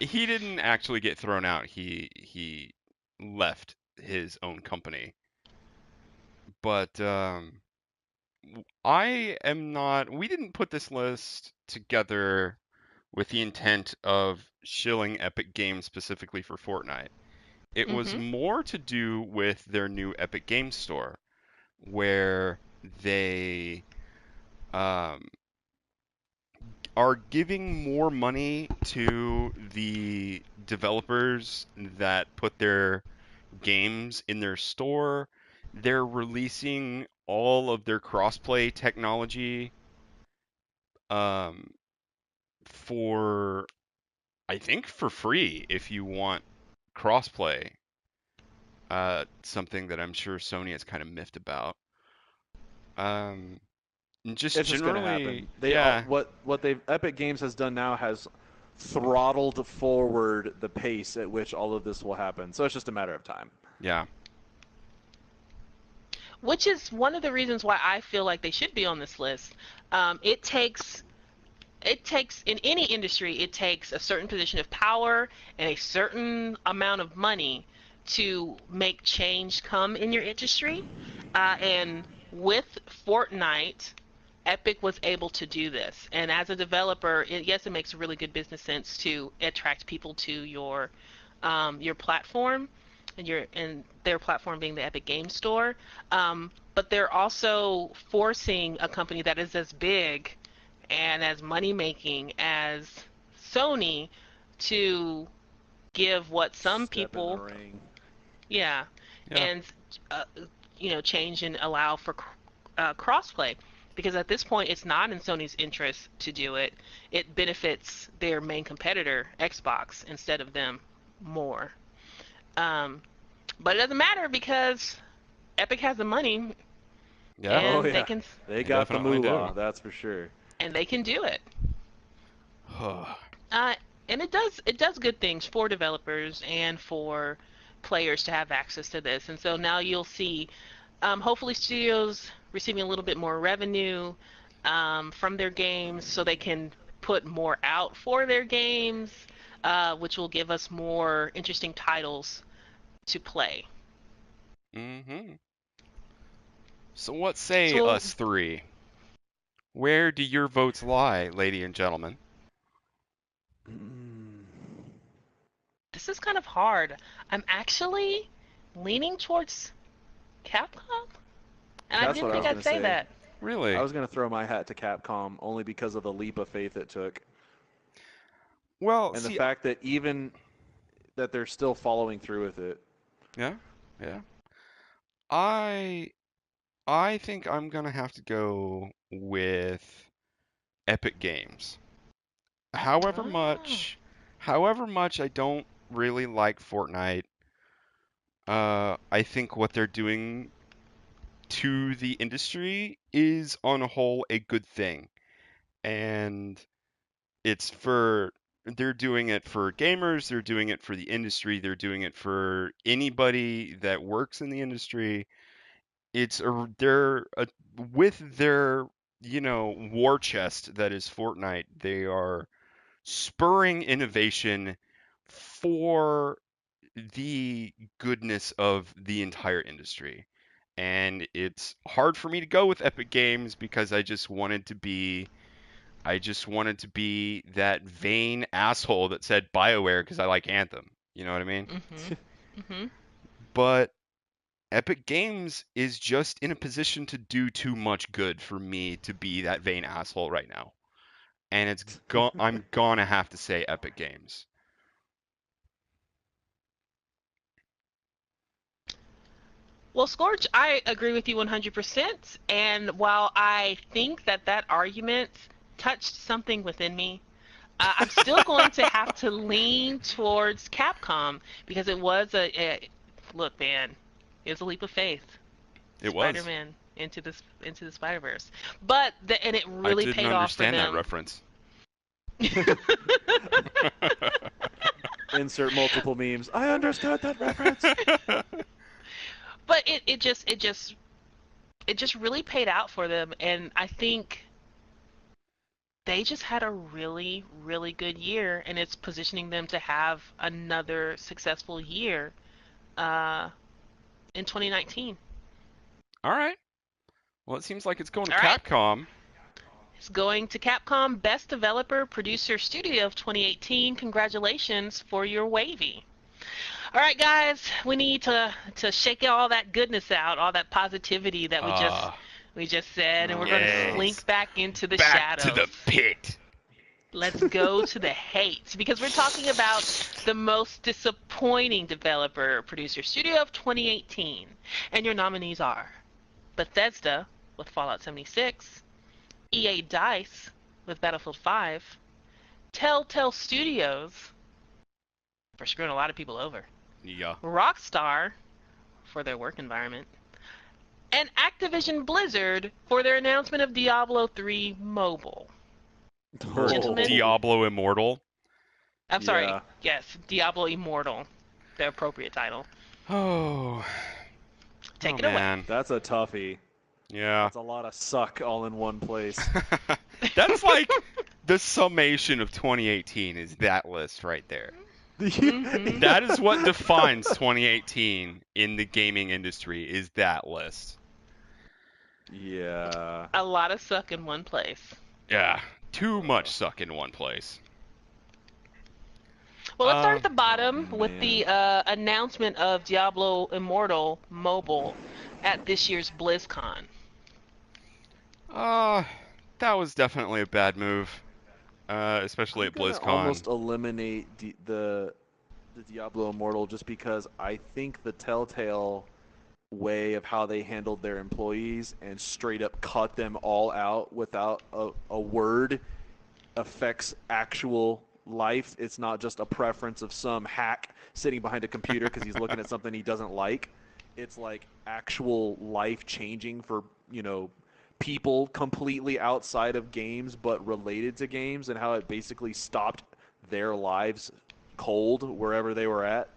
he didn't actually get thrown out. He left his own company. But I am not. We didn't put this list together with the intent of shilling Epic Games specifically for Fortnite. It was Mhm. more to do with their new Epic Games Store, where they um, are giving more money to the developers that put their games in their store. They're releasing all of their crossplay technology um, for, I think, for free if you want crossplay. Something that I'm sure Sony is kind of miffed about. Um, and just It's just gonna generally, happen. yeah, What they've Epic Games has done now has throttled forward the pace at which all of this will happen. So it's just a matter of time. yeah, Which is one of the reasons why I feel like they should be on this list. It takes in any industry, it takes a certain position of power and a certain amount of money to make change come in your industry. And with Fortnite, Epic was able to do this. And as a developer, yes, it makes really good business sense to attract people to your platform, and their platform being the Epic Game Store. But they're also forcing a company that is as big and as money making as Sony to give what some Step in the people, ring. yeah, yeah, and uh, change and allow for crossplay, because at this point it's not in Sony's interest to do it. It benefits their main competitor, Xbox, instead of them more. Um, but it doesn't matter because Epic has the money yeah, Oh and they yeah, can they they got the definitely do. moolah. That's for sure. and they can do it. Uh, and it does good things for developers and for players to have access to this. And so now you'll see, hopefully, studios receiving a little bit more revenue from their games, so they can put more out for their games, which will give us more interesting titles to play. Hmm. So what say So us three? Where do your votes lie, lady and gentlemen? Mm. this is kind of hard. I'm actually leaning towards Capcom, and I That's didn't what I think was I'd gonna say say. that. I Really? was gonna throw my hat to Capcom only because of the leap of faith it took, Well, and the see, fact that even that they're still following through with it. yeah, yeah. I I think I'm gonna have to go with Epic Games. However Ah. much, however much I don't really like Fortnite, I think what they're doing to the industry is on a whole a good thing. And it's for they're doing it for gamers, they're doing it for the industry, they're doing it for anybody that works in the industry. they're with their war chest that is Fortnite. They are spurring innovation for the goodness of the entire industry. And it's hard for me to go with Epic Games because I just wanted to be that vain asshole that said BioWare because I like Anthem. You know what I mean? Mhm. Mhm. But Epic Games is just in a position to do too much good for me to be that vain asshole right now. And I'm gonna have to say Epic Games. Well, Scorch, I agree with you 100%. And while I think that that argument touched something within me, I'm still going to have to lean towards Capcom because it was a look, man, it was a leap of faith. It was. Spider-Man into the Spider-Verse, but and it I really didn't paid off for understand that them. reference. Insert multiple memes. I understood that reference. But it just really paid out for them, and I think they just had a really, really good year, and it's positioning them to have another successful year uh, in 2019. All right. Well, it seems like it's going to All right, Capcom. it's going to Capcom Best Developer Producer Studio of 2018. Congratulations for your Wavy. All right, guys, we need to shake all that goodness out, all that positivity that Uh, we just said, and we're going to No. yes. slink back into the Back to shadows. the pit. Let's go to the hate because we're talking about the most disappointing developer producer studio of 2018. And your nominees are Bethesda with Fallout 76, EA Dice with Battlefield 5, Telltale Studios for screwing a lot of people over, Yeah. Rockstar for their work environment, and Activision Blizzard for their announcement of Diablo 3 Mobile. Or Gentlemen, Oh, Diablo Immortal. I'm sorry, yeah. yes, Diablo Immortal, the appropriate title. Oh. Oh Take it away. man. That's a toughie. Yeah. That's a lot of suck all in one place. That's like the summation of 2018 is that list right there. Mm-hmm. That is what defines 2018 in the gaming industry is that list. Yeah. A lot of suck in one place. Yeah. Too much Uh, suck in one place. Well, let's start Uh at the oh bottom with man. the announcement of Diablo Immortal Mobile at this year's BlizzCon. uh that was definitely a bad move. Especially I'm at gonna BlizzCon. almost eliminate the Diablo Immortal just because I think the Telltale way of how they handled their employees and straight up cut them all out without a word affects actual life. It's not just a preference of some hack sitting behind a computer because he's looking at something he doesn't like. It's like actual life changing for, people completely outside of games but related to games, and how it basically stopped their lives cold wherever they were at.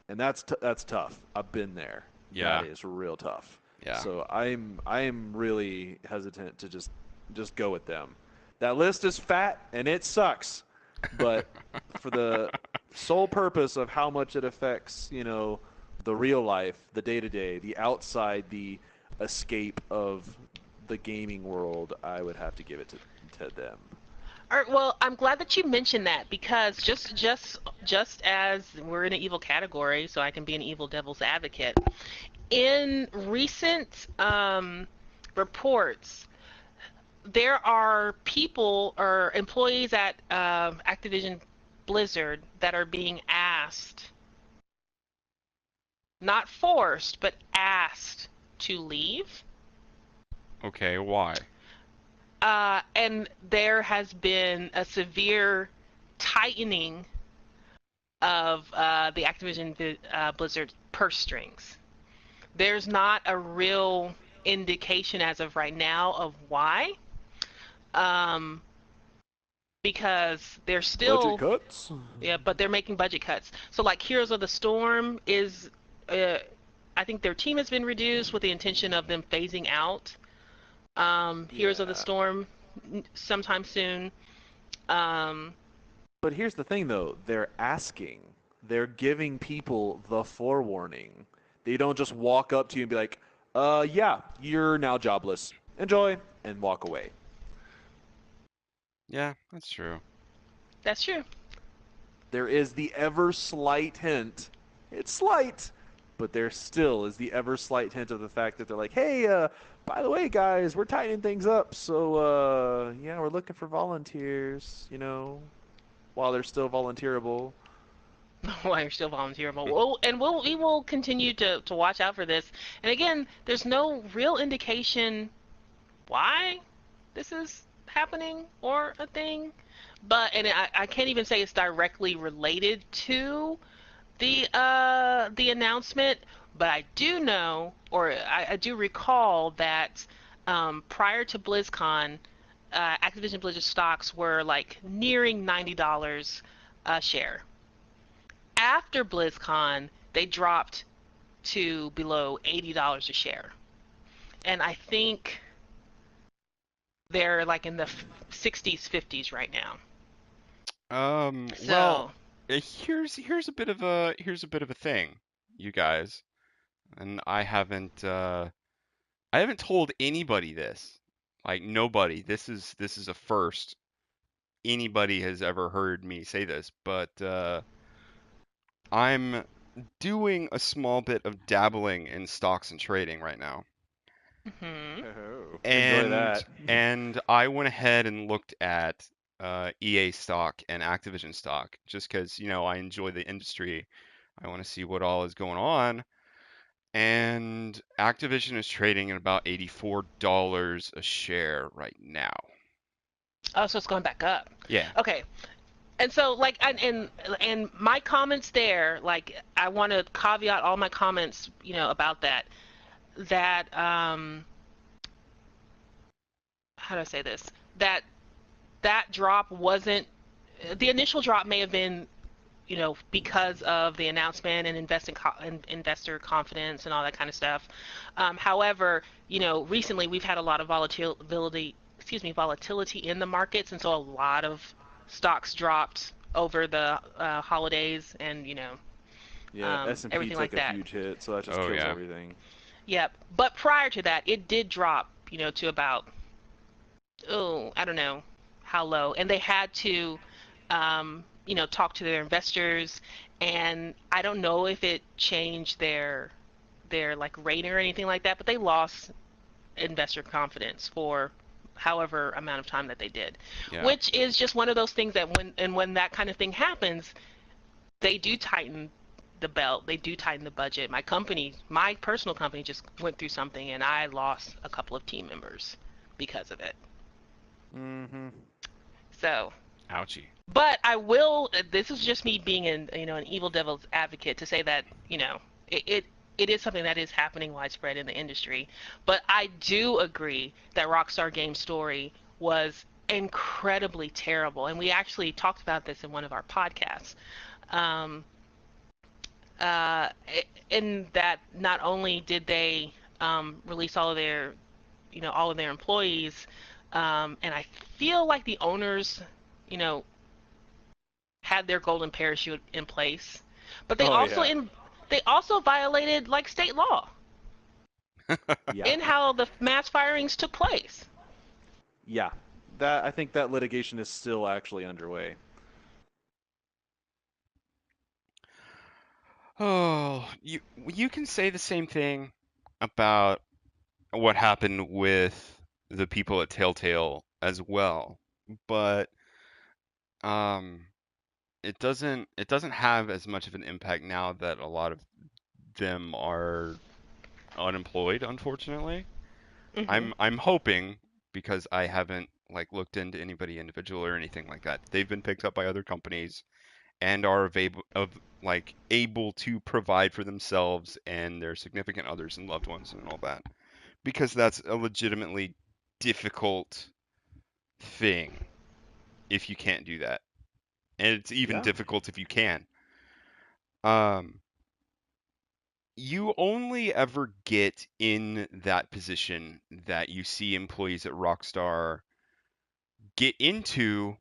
And that's tough. I've been there. That Yeah. is real tough. Yeah. So I'm really hesitant to just go with them. That list is fat and it sucks, but for the sole purpose of how much it affects, the real life, the day to day, the outside, the escape of the gaming world, I would have to give it to them. All right, well, I'm glad that you mentioned that because just as we're in an evil category, so I can be an evil devil's advocate. In recent reports, there are people or employees at Activision Blizzard that are being asked, not forced, but asked to leave. Okay, why? And there has been a severe tightening of the Activision Blizzard purse strings. There's not a real indication as of right now of why, um, because they're Budget still, cuts? yeah, but they're making budget cuts. So like Heroes of the Storm is uh, I think their team has been reduced with the intention of them phasing out Heroes of the Yeah. Storm sometime soon. Um, But here's the thing, though. They're asking. They're giving people the forewarning. They don't just walk up to you and be like, yeah, you're now jobless. Enjoy, and walk away. Yeah, that's true. that's true. There is the ever slight hint. It's slight, but there still is the ever slight hint of the fact that they're like, hey, by the way, guys, we're tightening things up. So, yeah, we're looking for volunteers, while they're still volunteerable. While you're still volunteerable. And we will continue to watch out for this. And again, there's no real indication why this is happening or a thing. But and I can't even say it's directly related to the announcement, but I do know, or I do recall that prior to BlizzCon, Activision Blizzard stocks were like nearing $90 a share. After BlizzCon, they dropped to below $80 a share, and I think they're like in the 60s, 50s right now. Well, So, here's a bit of a thing, you guys, and I haven't told anybody this. Like nobody. This is a first anybody has ever heard me say this, but I'm doing a small bit of dabbling in stocks and trading right now. mhm. Oh, enjoy And that. and I went ahead and looked at EA stock and Activision stock just because, I enjoy the industry. I want to see what all is going on. And Activision is trading at about $84 a share right now. Oh, so it's going back up. Yeah. Okay, and so like and my comments there, like I want to caveat all my comments, about that how do I say this, that that drop wasn't, the initial drop may have been, because of the announcement and investor confidence and all that kind of stuff. However, recently we've had a lot of volatility in the markets, and so a lot of stocks dropped over the holidays and Yeah, S&P everything took like a that. huge hit, so that just Oh kills yeah. everything. Yep. But prior to that, it did drop, to about, I don't know how low, and they had to, talk to their investors, and I don't know if it changed their like rating or anything like that, but they lost investor confidence for however amount of time that they did, Yeah. which is just one of those things that when that kind of thing happens, they do tighten the belt, they do tighten the budget. My personal company just went through something, and I lost a couple of team members because of it. Mm-hmm. So, Ouchie. but I will. This is just me being an evil devil's advocate to say that it is something that is happening widespread in the industry. But I do agree that Rockstar Games' story was incredibly terrible, and we actually talked about this in one of our podcasts. Um, uh, in that not only did they release all of their employees, and I feel like the owners, you know, had their golden parachute in place, but Oh yeah, they also violated like state law yeah, in how the mass firings took place. yeah. That I think that litigation is still actually underway. Oh, you can say the same thing about what happened with the people at Telltale as well, but um, it doesn't have as much of an impact now that a lot of them are unemployed, unfortunately. Hmm. I'm hoping because I haven't like looked into anybody individual or anything like that. They've been picked up by other companies and are able to provide for themselves and their significant others and loved ones and all that. Because that's a legitimately difficult thing if you can't do that. And it's even Yeah, difficult if you can. Um, you only ever get in that position that you see employees at Rockstar get into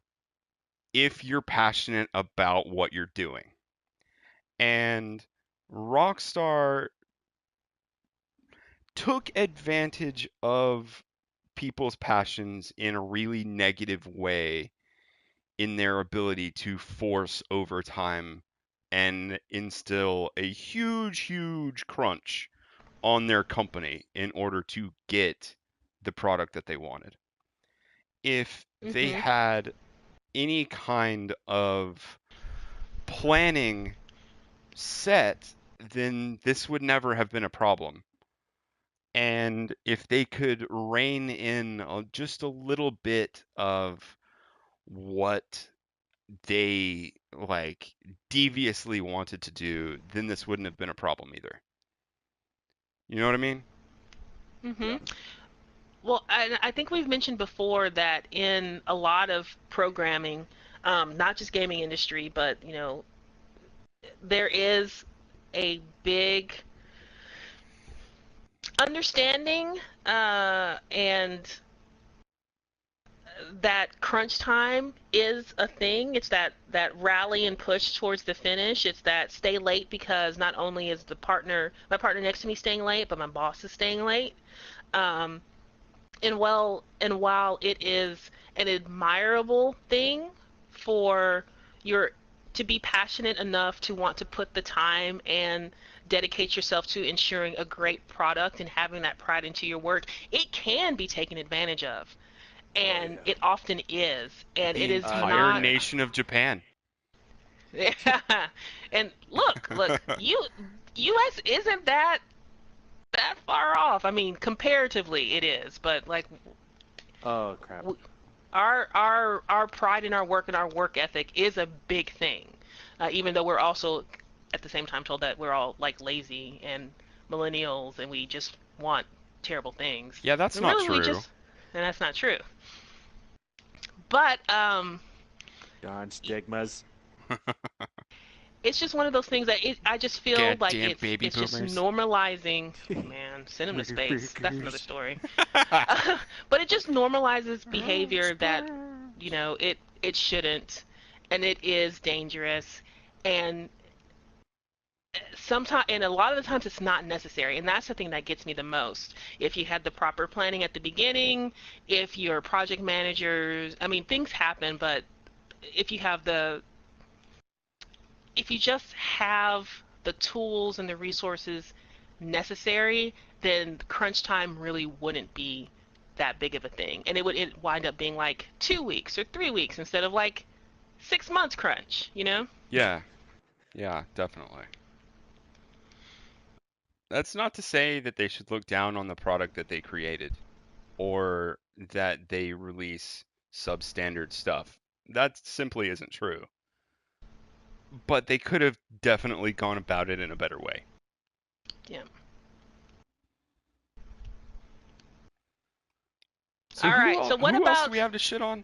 if you're passionate about what you're doing. And Rockstar took advantage of people's passions in a really negative way in their ability to force overtime and instill a huge, huge crunch on their company in order to get the product that they wanted. If they Mhm. had any kind of planning set, then this would never have been a problem. And if they could rein in just a little bit of what they like deviously wanted to do, then this wouldn't have been a problem either. You know what I mean? Yeah. Mhm. Well, I think we've mentioned before that in a lot of programming, not just gaming industry, but there is a big understanding and that crunch time is a thing. It's that rally and push towards the finish. It's that stay late because not only is my partner next to me staying late, but my boss is staying late. Um, and while it is an admirable thing for your to be passionate enough to want to put the time and dedicate yourself to ensuring a great product and having that pride into your work, it can be taken advantage of, Oh and yeah. it often is, and The it is entire not. Yeah. nation of Japan. And look, U.S. isn't that far off. I mean, comparatively, it is, but like Oh crap. our pride in our work and our work ethic is a big thing. Even though we're also at the same time told that we're all like lazy and millennials and we just want terrible things. Yeah, that's And not really we true. just and that's not true. But Darn stigmas. it's just one of those things that I just feel like Goddamn it's baby it's just boomers. normalizing. Oh man, send him to space. That's another Motherfuckers. story. But it just normalizes behavior that it shouldn't, and it is dangerous, and sometimes and a lot of the times it's not necessary, and that's the thing that gets me the most. If you had the proper planning at the beginning, if your project managers, I mean things happen, but if you have the if you just have the tools and the resources necessary, then crunch time really wouldn't be that big of a thing. And it wind up being like 2 weeks or 3 weeks instead of like 6 months crunch. Yeah, yeah, definitely. That's not to say that they should look down on the product that they created or that they release substandard stuff. That simply isn't true. But they could have definitely gone about it in a better way. Yeah. So All right. So what who else do about we have to shit on?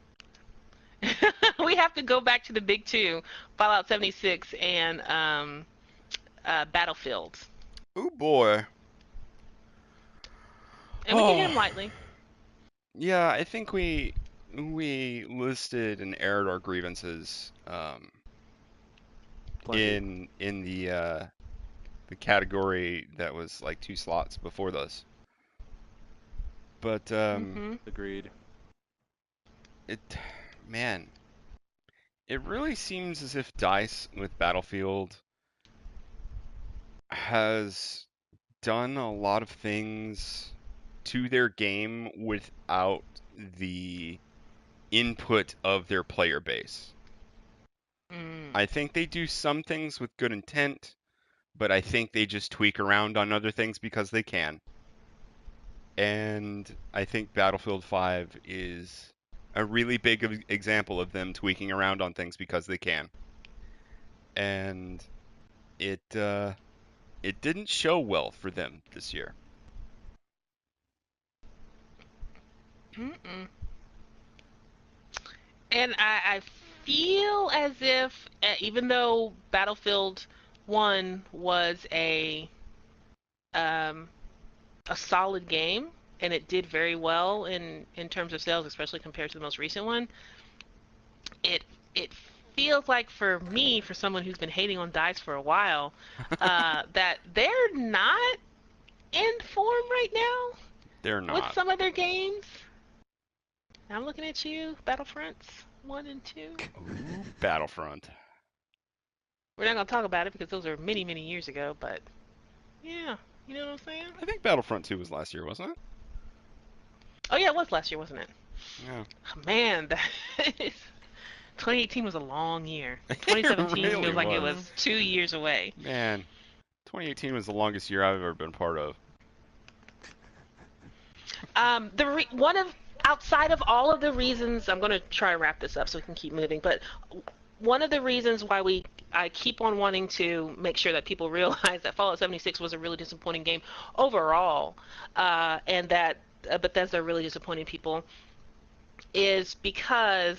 we have to go back to the big two, Fallout 76 and Battlefield. Oh boy. And we can hit Oh, them lightly. yeah, I think we listed and aired our grievances Plenty. in the category that was like two slots before this. But Mm-hmm. Agreed. it man, it really seems as if DICE with Battlefield has done a lot of things to their game without the input of their player base. Mm. I think they do some things with good intent, but I think they just tweak around on other things because they can. And I think Battlefield 5 is a really big example of them tweaking around on things because they can. And it didn't show well for them this year. Mm-mm. And I feel as if, even though Battlefield 1 was a um, a solid game, and it did very well in terms of sales, especially compared to the most recent one. It feels like for me, for someone who's been hating on Dice for a while, that they're not in form right now They're with not. some of their games. I'm looking at you, Battlefronts 1 and 2. Ooh, Battlefront. We're not going to talk about it because those are many, many years ago, but yeah, you know what I'm saying? I think Battlefront 2 was last year, wasn't it? Oh, yeah, it was last year, wasn't it? Yeah. Oh, man, 2018 was a long year. It 2017 really feels like it was. was 2 years away. Man, 2018 was the longest year I've ever been part of. One of outside of all of the reasons, I'm going to try to wrap this up so we can keep moving, but one of the reasons why I keep on wanting to make sure that people realize that Fallout 76 was a really disappointing game overall, and that Bethesda really disappointed people, is because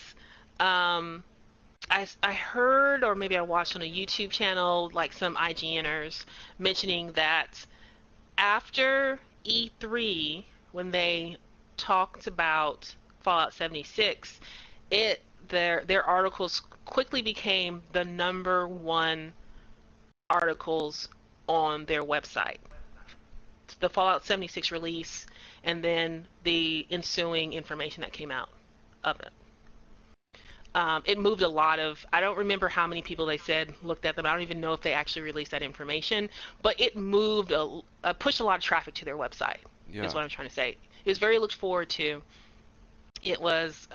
I heard, or maybe I watched on a YouTube channel, like some IGNers mentioning that after E3, when they talked about Fallout 76, their articles quickly became the number one articles on their website. The Fallout 76 release, and then the ensuing information that came out of it. It moved a lot of, I don't remember how many people they said looked at them. I don't even know if they actually released that information, but it moved, pushed a lot of traffic to their website, is Yeah. what I'm trying to say. It was very looked forward to. It was,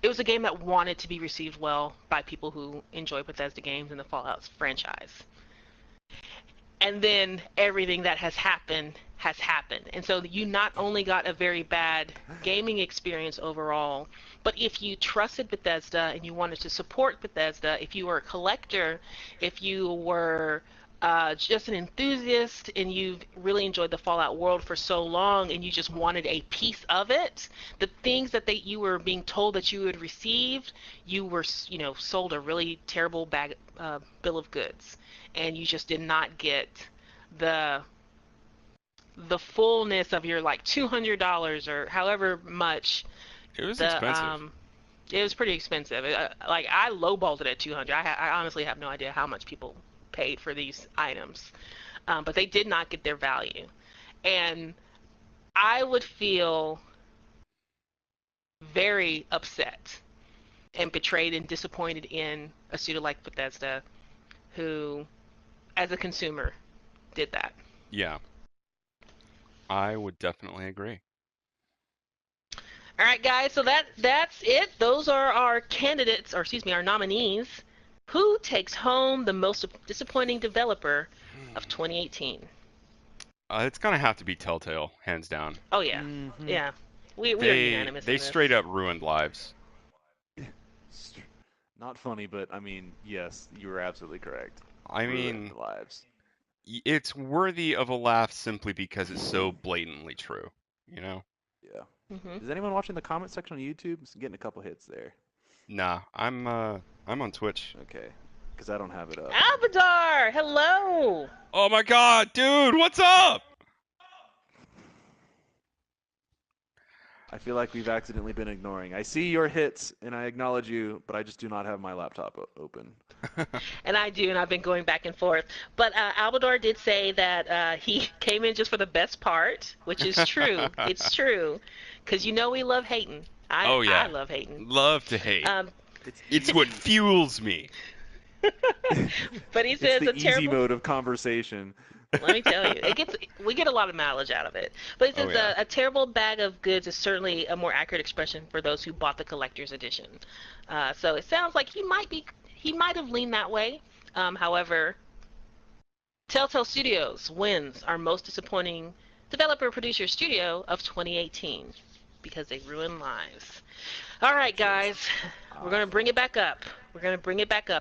it was a game that wanted to be received well by people who enjoy Bethesda games and the Fallout franchise. And then everything that has happened has happened. And so you not only got a very bad gaming experience overall, but if you trusted Bethesda and you wanted to support Bethesda, if you were a collector, if you were just an enthusiast and you've really enjoyed the Fallout world for so long and you just wanted a piece of it, the things that you were being told that you had received, you were, sold a really terrible bill of goods, and you just did not get the fullness of your like $200 or however much. It was The expensive. It was pretty expensive. Like I lowballed it at 200. I honestly have no idea how much people paid for these items, but they did not get their value, and I would feel very upset and betrayed and disappointed in a studio like Bethesda, who, as a consumer, did that. Yeah, I would definitely agree. All right, guys. So that's it. Those are our candidates, or excuse me, our nominees. Who takes home the most disappointing developer of 2018? It's gonna have to be Telltale, hands down. Oh yeah, Mm-hmm. yeah. We are They unanimous they in this. straight up ruined lives. Not funny, but I mean, yes, you were absolutely correct. I Ruined mean, lives. it's worthy of a laugh simply because it's so blatantly true, you know? Yeah. Hmm. Is anyone watching the comment section on YouTube? It's getting a couple hits there. Nah, I'm on Twitch. Okay. Because I don't have it up. Abadar, hello. Oh my god, dude, what's up? I feel like we've accidentally been ignoring. I see your hits and I acknowledge you, but I just do not have my laptop open. And I do, and I've been going back and forth. But Albador did say that he came in just for the best part, which is true. It's true, because we love hating. Oh I yeah. love hating. Love to hate. It's It's what fuels me. But he it's says the a easy terrible. mode of conversation. Let me tell you, we get a lot of mileage out of it. But it Oh says yeah. a terrible bag of goods is certainly a more accurate expression for those who bought the collector's edition. So it sounds like he might have leaned that way. However, Telltale Studios wins our most disappointing developer producer studio of 2018 because they ruin lives. All right, guys, we're gonna bring it back up.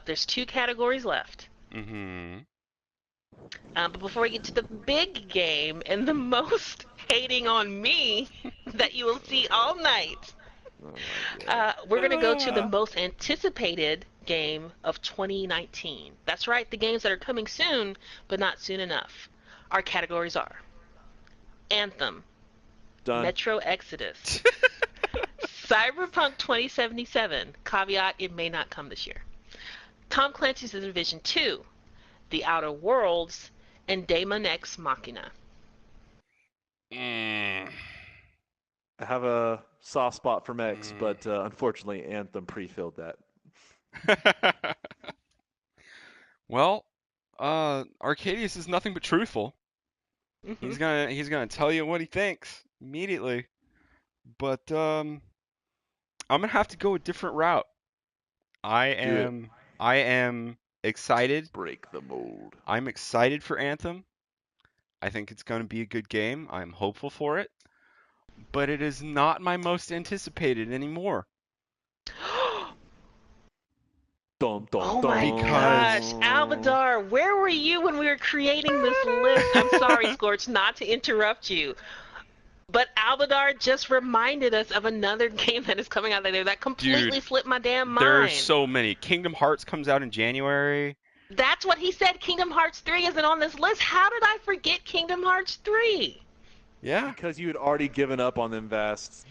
There's 2 categories left. Mm-hmm. But before we get to the big game and the most hating on me that you will see all night, Oh my god. we're going to go to the most anticipated game of 2019. That's right, the games that are coming soon, but not soon enough. Our categories are Anthem, Done. Metro Exodus, Cyberpunk 2077, caveat, it may not come this year, Tom Clancy's The Division 2, The Outer Worlds, and Daemon X Machina. Mm. I have a soft spot for Mex, Mm. but unfortunately, Anthem pre-filled that. Well, Arcadius is nothing but truthful. Hmm. He's gonna tell you what he thinks immediately. But I'm gonna have to go a different route. I Do it. am I am excited. Break the mold. I'm excited for Anthem. I think it's gonna be a good game. I'm hopeful for it. But it is not my most anticipated anymore. Dum dum Oh my gosh, Because dum. Albadar, where were you when we were creating this list? I'm sorry, Scorch, not to interrupt you, but Albadar just reminded us of another game that is coming out there that completely dude, slipped my damn there's mind. so many. Kingdom Hearts comes out in January. That's what he said. Kingdom Hearts 3 isn't on this list. How did I forget Kingdom Hearts 3? Yeah. Because you had already given up on them vests.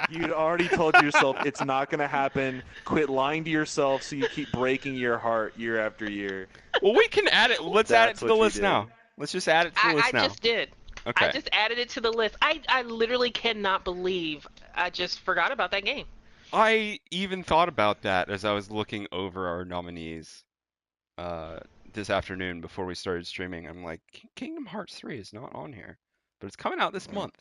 You'd already told yourself it's not going to happen. Quit lying to yourself so you keep breaking your heart year after year. Well, we can add it. Let's add it That's to the what you list did. now. Let's just add it to the I list now. just did. I Okay. just added it to the list. I literally cannot believe I just forgot about that game. I even thought about that as I was looking over our nominees this afternoon before we started streaming. I'm like, Kingdom Hearts 3 is not on here, but it's coming out this month.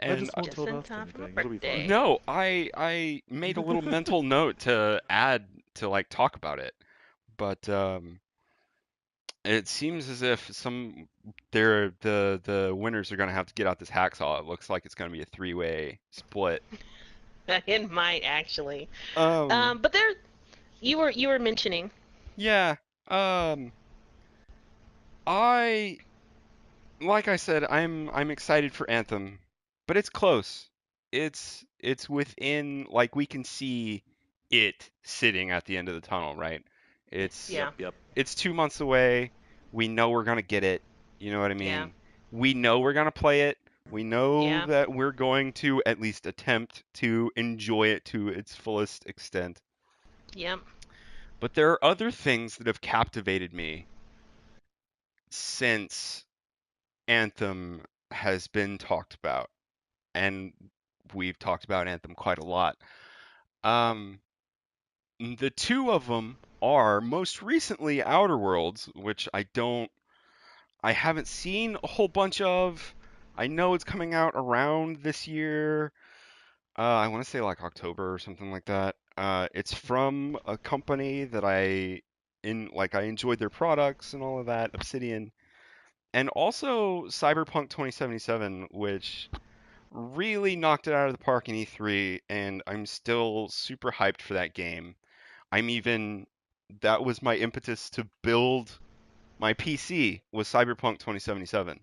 I And just won't Just tell in us time for my anything. It'll be fine. birthday. no, I made a little mental note to add to like talk about it, but it seems as if the winners are gonna have to get out this hacksaw. It looks like it's gonna be a three-way split. It might actually. Um, But there, you were mentioning. yeah. I like I said, I'm excited for Anthem, but it's close. It's within like we can see it sitting at the end of the tunnel, right? It's Yeah, Yep. it's 2 months away. We know we're gonna get it. You know what I yeah, mean? We know we're gonna play it. We know yeah, that we're going to at least attempt to enjoy it to its fullest extent. yeah. But there are other things that have captivated me since Anthem has been talked about, and we've talked about Anthem quite a lot. Um, the two of them are most recently Outer Worlds, which I haven't seen a whole bunch of. I know it's coming out around this year. I want to say like October or something like that. It's from a company that I enjoyed their products and all of that, Obsidian, and also Cyberpunk 2077, which really knocked it out of the park in E3, and I'm still super hyped for that game. I'm even that was my impetus to build my PC was Cyberpunk 2077.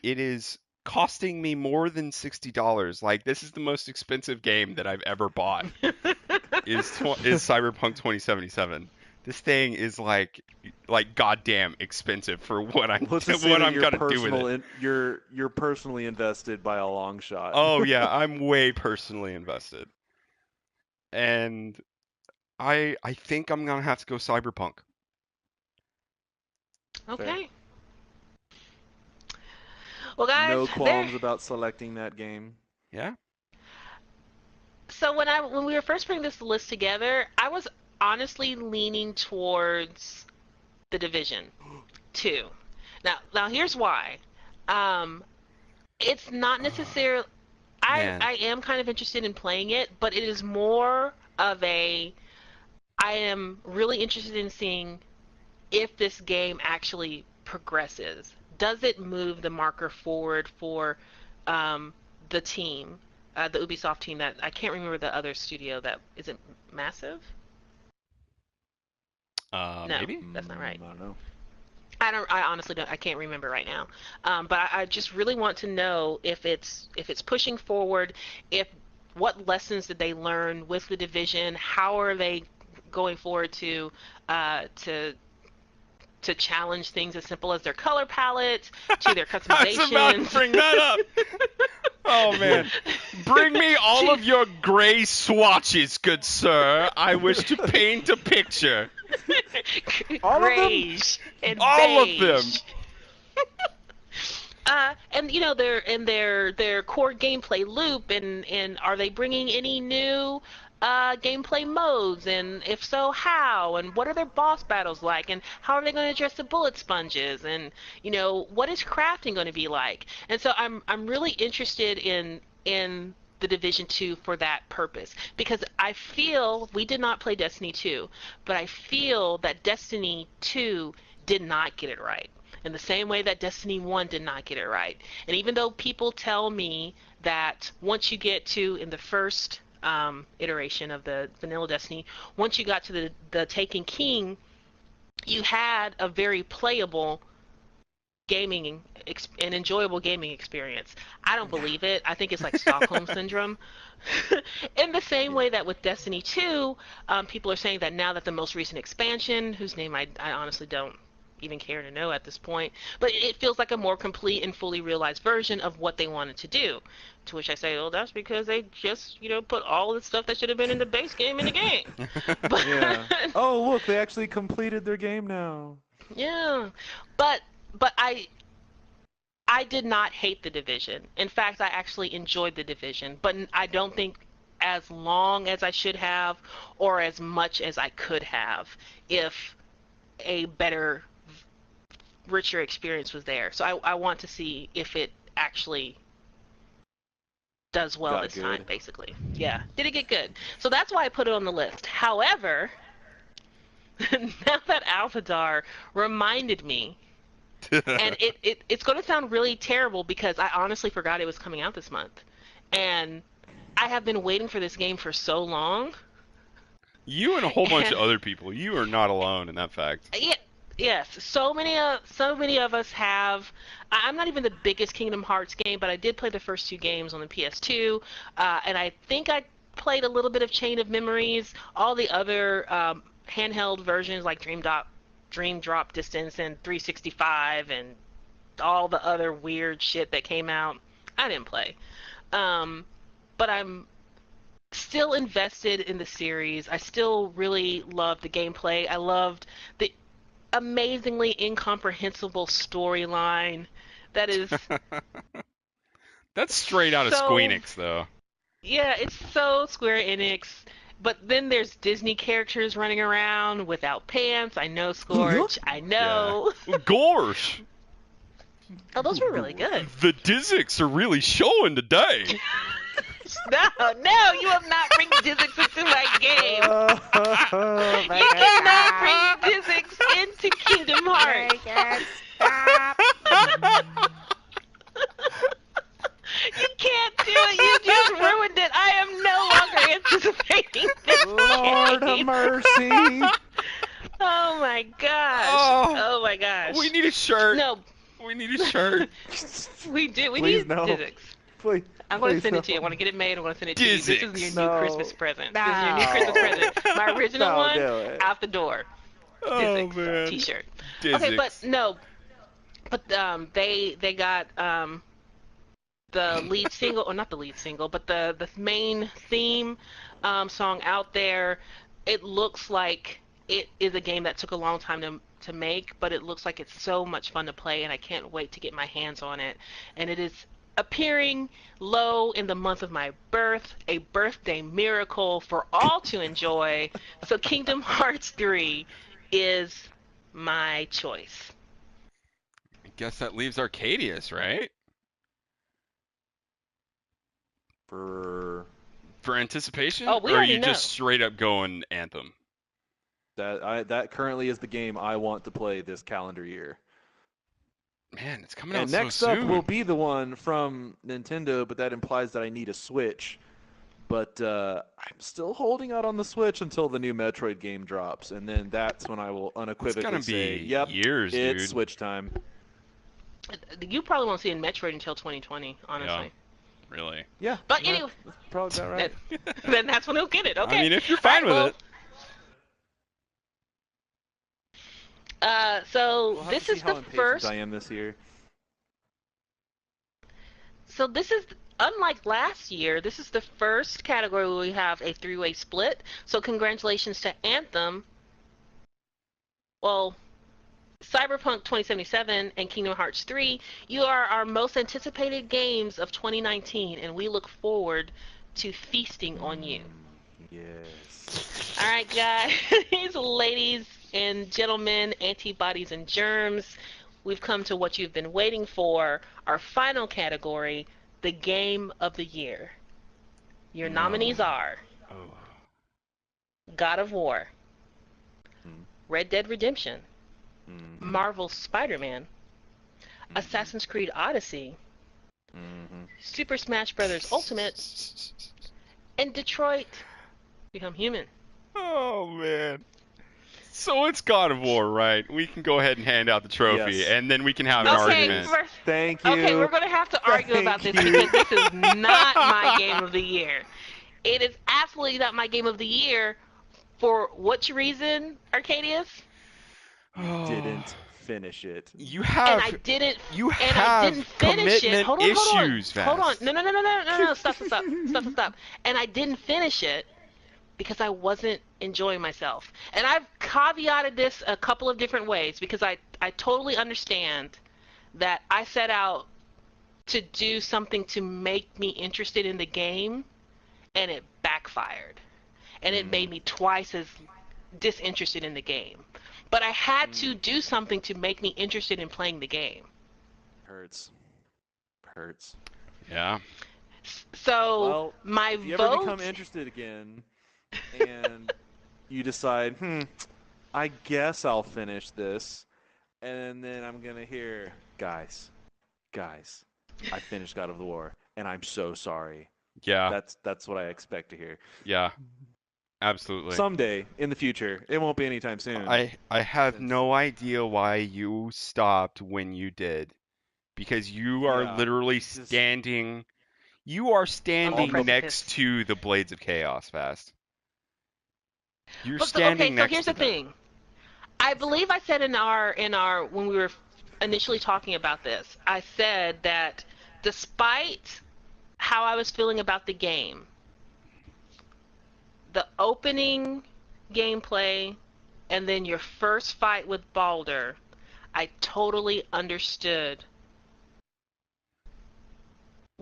It is costing me more than $60. Like this is the most expensive game that I've ever bought. Is Cyberpunk 2077. This thing is like goddamn expensive for what I'm Let's just say what that I'm gonna do with it. you're personally invested by a long shot. Oh yeah, I'm way personally invested. And I think I'm gonna have to go Cyberpunk. Fair. Okay. Well, guys, No there. qualms about selecting that game. Yeah. So when we were first putting this list together, I was honestly leaning towards the Division 2. Now here's why. Um, it's not necessarily. Man. I am kind of interested in playing it, but it is more of a. I am really interested in seeing if this game actually progresses. Does it move the marker forward for um, the team, the Ubisoft team that I can't remember the other studio that is it Massive? No, Maybe. that's not right. I don't know. I honestly don't. I can't remember right now. But I just really want to know if it's pushing forward. If what lessons did they learn with the division? How are they going forward to to challenge things as simple as their color palettes to their I was about to customizations. bring that up. Oh man, bring me all of your gray swatches, good sir. I wish to paint a picture. All of them? Grayish and All of them. beige. And their core gameplay loop, and are they bringing any new gameplay modes, and if so, how, and what are their boss battles like, and how are they going to address the bullet sponges, and what is crafting going to be like? And so I'm really interested in the Division 2 for that purpose, because I feel we did not play Destiny 2, but I feel that Destiny 2 did not get it right in the same way that Destiny 1 did not get it right. And even though people tell me that once you get to, in the first iteration of the vanilla Destiny, once you got to the Taken King, you had a very playable gaming and enjoyable gaming experience. I don't believe it. I think it's like Stockholm Syndrome. In the same way that with Destiny 2, people are saying that now that the most recent expansion, whose name I honestly don't even care to know at this point, but it feels like a more complete and fully realized version of what they wanted to do. To which I say, oh, that's because they just, put all the stuff that should have been in the base game in the game. But, Yeah. Oh, look, they actually completed their game now. yeah. But I did not hate the Division. In fact, I actually enjoyed the Division, but I don't think as long as I should have or as much as I could have if a better, richer experience was there. So I want to see if it actually does well Got this good. time, basically. Yeah. Did it get good? So that's why I put it on the list. However, now that Alphadar reminded me, and it's going to sound really terrible because I honestly forgot it was coming out this month. And I have been waiting for this game for so long. You and a whole bunch of other people. You are not alone in that fact. Yeah, yes. So many of us have. I'm not even the biggest Kingdom Hearts game, but I did play the first two games on the PS2, and I think I played a little bit of Chain of Memories. All the other handheld versions like Dream Drop Distance and 365 and all the other weird shit that came out, I didn't play. But I'm still invested in the series. I still really loved the gameplay. I loved the amazingly incomprehensible storyline that is That's straight out of so, Squeenix, though. yeah, it's so Square Enix. But then there's Disney characters running around without pants. I know, Scorch. I know. Yeah. Gorsh! Oh, those were really good. The Dizix are really showing today. No, you have not bring Dizix into my game. Oh, You cannot bring Dizix into Kingdom Hearts. You can't do it. You just ruined it. I am no longer anticipating this Lord have game. mercy. Oh my gosh. Oh my gosh. We need a shirt. No, We need a shirt. we do. We Please, need no. Dizix. Please, I'm going to please, send no. it to you. I want to get it made. I want to send it to you. This is your No. new Christmas present. This is your new Christmas present. My original Don't one, do it. out the door. Oh Dizix man. T-shirt. Dizix. Okay, but no. But they got the lead single, or not the lead single, but the main theme song out there. It looks like it is a game that took a long time to make, but it looks like it's so much fun to play, and I can't wait to get my hands on it. And it is appearing low in the month of my birth, a birthday miracle for all to enjoy. So Kingdom Hearts 3 is my choice. I guess that leaves Arcadius, right? For For anticipation? Oh, we or are already you know. just straight up going Anthem? that currently is the game I want to play this calendar year. Man, it's coming out And so next up soon. will be the one from Nintendo, but that implies that I need a Switch. But I'm still holding out on the Switch until the new Metroid game drops, and then that's when I will unequivocally gonna say, be "Yep, years, it's dude." Switch time." You probably won't see in Metroid until 2020, honestly. Really. Yeah, But that- anyway, that's probably about right. then that's when he'll get it. Okay. I mean, if you're fine with Alright, it. So We'll have to this see is the how impatient first. I am this year. So this is unlike last year. This is the first category where we have a three-way split. So congratulations to Anthem. Well, Cyberpunk 2077 and Kingdom Hearts 3. You are our most anticipated games of 2019, and we look forward to feasting on you. Yes. All right, guys, ladies and gentlemen, antibodies and germs, we've come to what you've been waiting for, our final category, the game of the year. Your nominees Oh. are Oh. God of War, Mm, Red Dead Redemption, mm-hmm. Marvel's Spider-Man, Mm-hmm. Assassin's Creed Odyssey, Mm-hmm. Super Smash Bros. Ultimate, and Detroit Become Human. Oh man. So it's God of War, right? We can go ahead and hand out the trophy, Yes. and then we can have an Yes, it Okay, argument. is. Thank okay, you. we're gonna have to argue about Thank this you. because this is not my game of the year. It is absolutely not my game of the year. For which reason, Arcadius? You didn't finish it. You And I have didn't, you and I didn't have finish it. commitment Hold on, issues, hold on. Vast. No. Stop. And I didn't finish it because I wasn't enjoying myself. And I've caveated this a couple of different ways because I totally understand that I set out to do something to make me interested in the game and it backfired. And it made Mm, me twice as disinterested in the game. But I had to mm. do something to make me interested in playing the game. Hurts. Hurts. Yeah. So Well, my if you ever become vote. interested again and you decide, I guess I'll finish this, and then I'm gonna hear, guys, I finished God of the War, and I'm so sorry. Yeah. That's what I expect to hear. Yeah. Absolutely. Someday in the future, it won't be anytime soon. I have Since no idea why you stopped when you did. Because you are yeah, literally just On the on the standing next precipice. to the Blades of Chaos, Fast. You're But so, okay, standing so next here's to the them. thing. I believe I said in our when we were initially talking about this, I said that despite how I was feeling about the game, the opening gameplay and then your first fight with Balder, I totally understood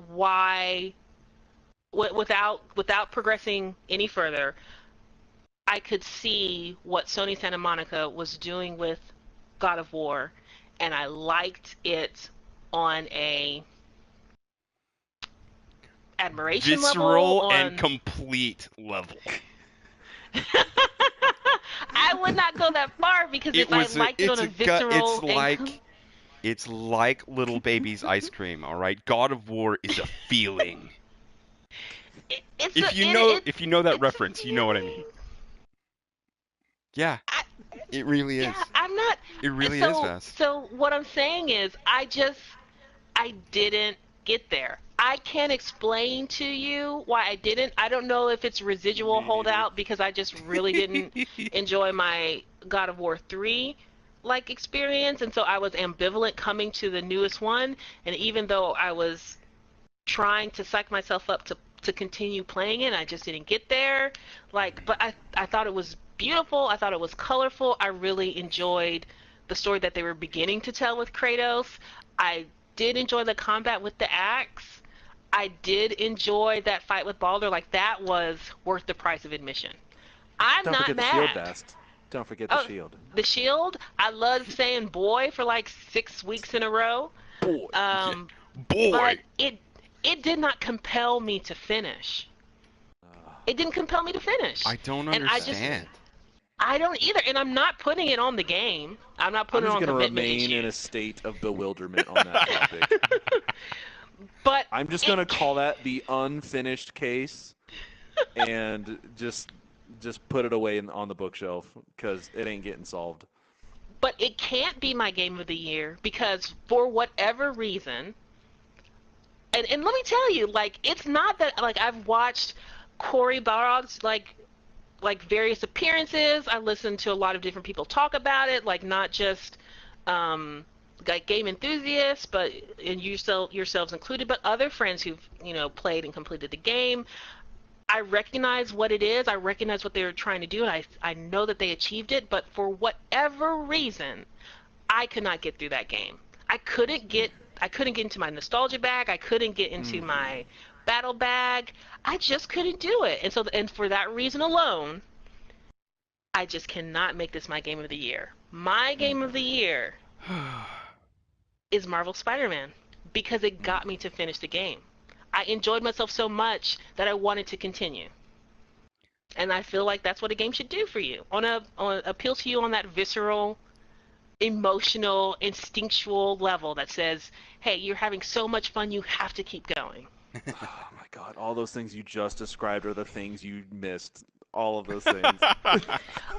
why without progressing any further, I could see what Sony Santa Monica was doing with God of War, and I liked it on a admiration level. Visceral and On complete level. I would not go that far because It if I was a, liked it on it's a a gut. visceral and It's like little baby's ice cream. All right. God of War is a feeling. it's a it, If you know that it's a reference, you know what I mean. feeling. Yeah, I, it really yeah, is. I'm not. It really is, So Vest. so what I'm saying is I didn't get there. I can't explain to you why I didn't. I don't know if it's residual me neither. holdout because I just really didn't enjoy my God of War 3 like experience, and so I was ambivalent coming to the newest one, and even though I was trying to psych myself up to continue playing it, I just didn't get there. Like, but I thought it was beautiful. I thought it was colorful. I really enjoyed the story that they were beginning to tell with Kratos. I did enjoy the combat with the axe. I did enjoy that fight with Balder. Like, that was worth the price of admission. I'm Don't not forget the shield, mad. Bast. Don't forget the Oh, shield. the shield. I loved saying boy for like 6 weeks in a row. Boy. Yeah. Um, but Boy. it did not compel me to finish. It didn't compel me to finish. I don't And understand. I don't either. And I'm not putting it on the game. I'm not I'm putting it just on gonna commitment remain in a issues. state of bewilderment on that topic. But I'm just it gonna call that the unfinished case, and just put it away on the bookshelf because it ain't getting solved. but it can't be my game of the year because for whatever reason, and let me tell you, like, it's not that like I've watched Cory Barlog's like like various appearances. I listened to a lot of different people talk about it, like not just like game enthusiasts, but and yourselves included, but other friends who've played and completed the game. I recognize what it is. I recognize what they were trying to do, and I know that they achieved it. But for whatever reason, I could not get through that game. I couldn't get into my nostalgia bag. I couldn't get into Mm-hmm. my battle bag. I just couldn't do it. And for that reason alone, I just cannot make this my game of the year. My game of the Mm-hmm. year is Marvel Spider-Man because it got me Mm-hmm. to finish the game. I enjoyed myself so much that I wanted to continue. And I feel like that's what a game should do for you. Appeal to you on that visceral, emotional, instinctual level that says, "Hey, you're having so much fun, you have to keep going." Oh my God, all those things you just described are the things you missed. All of those things.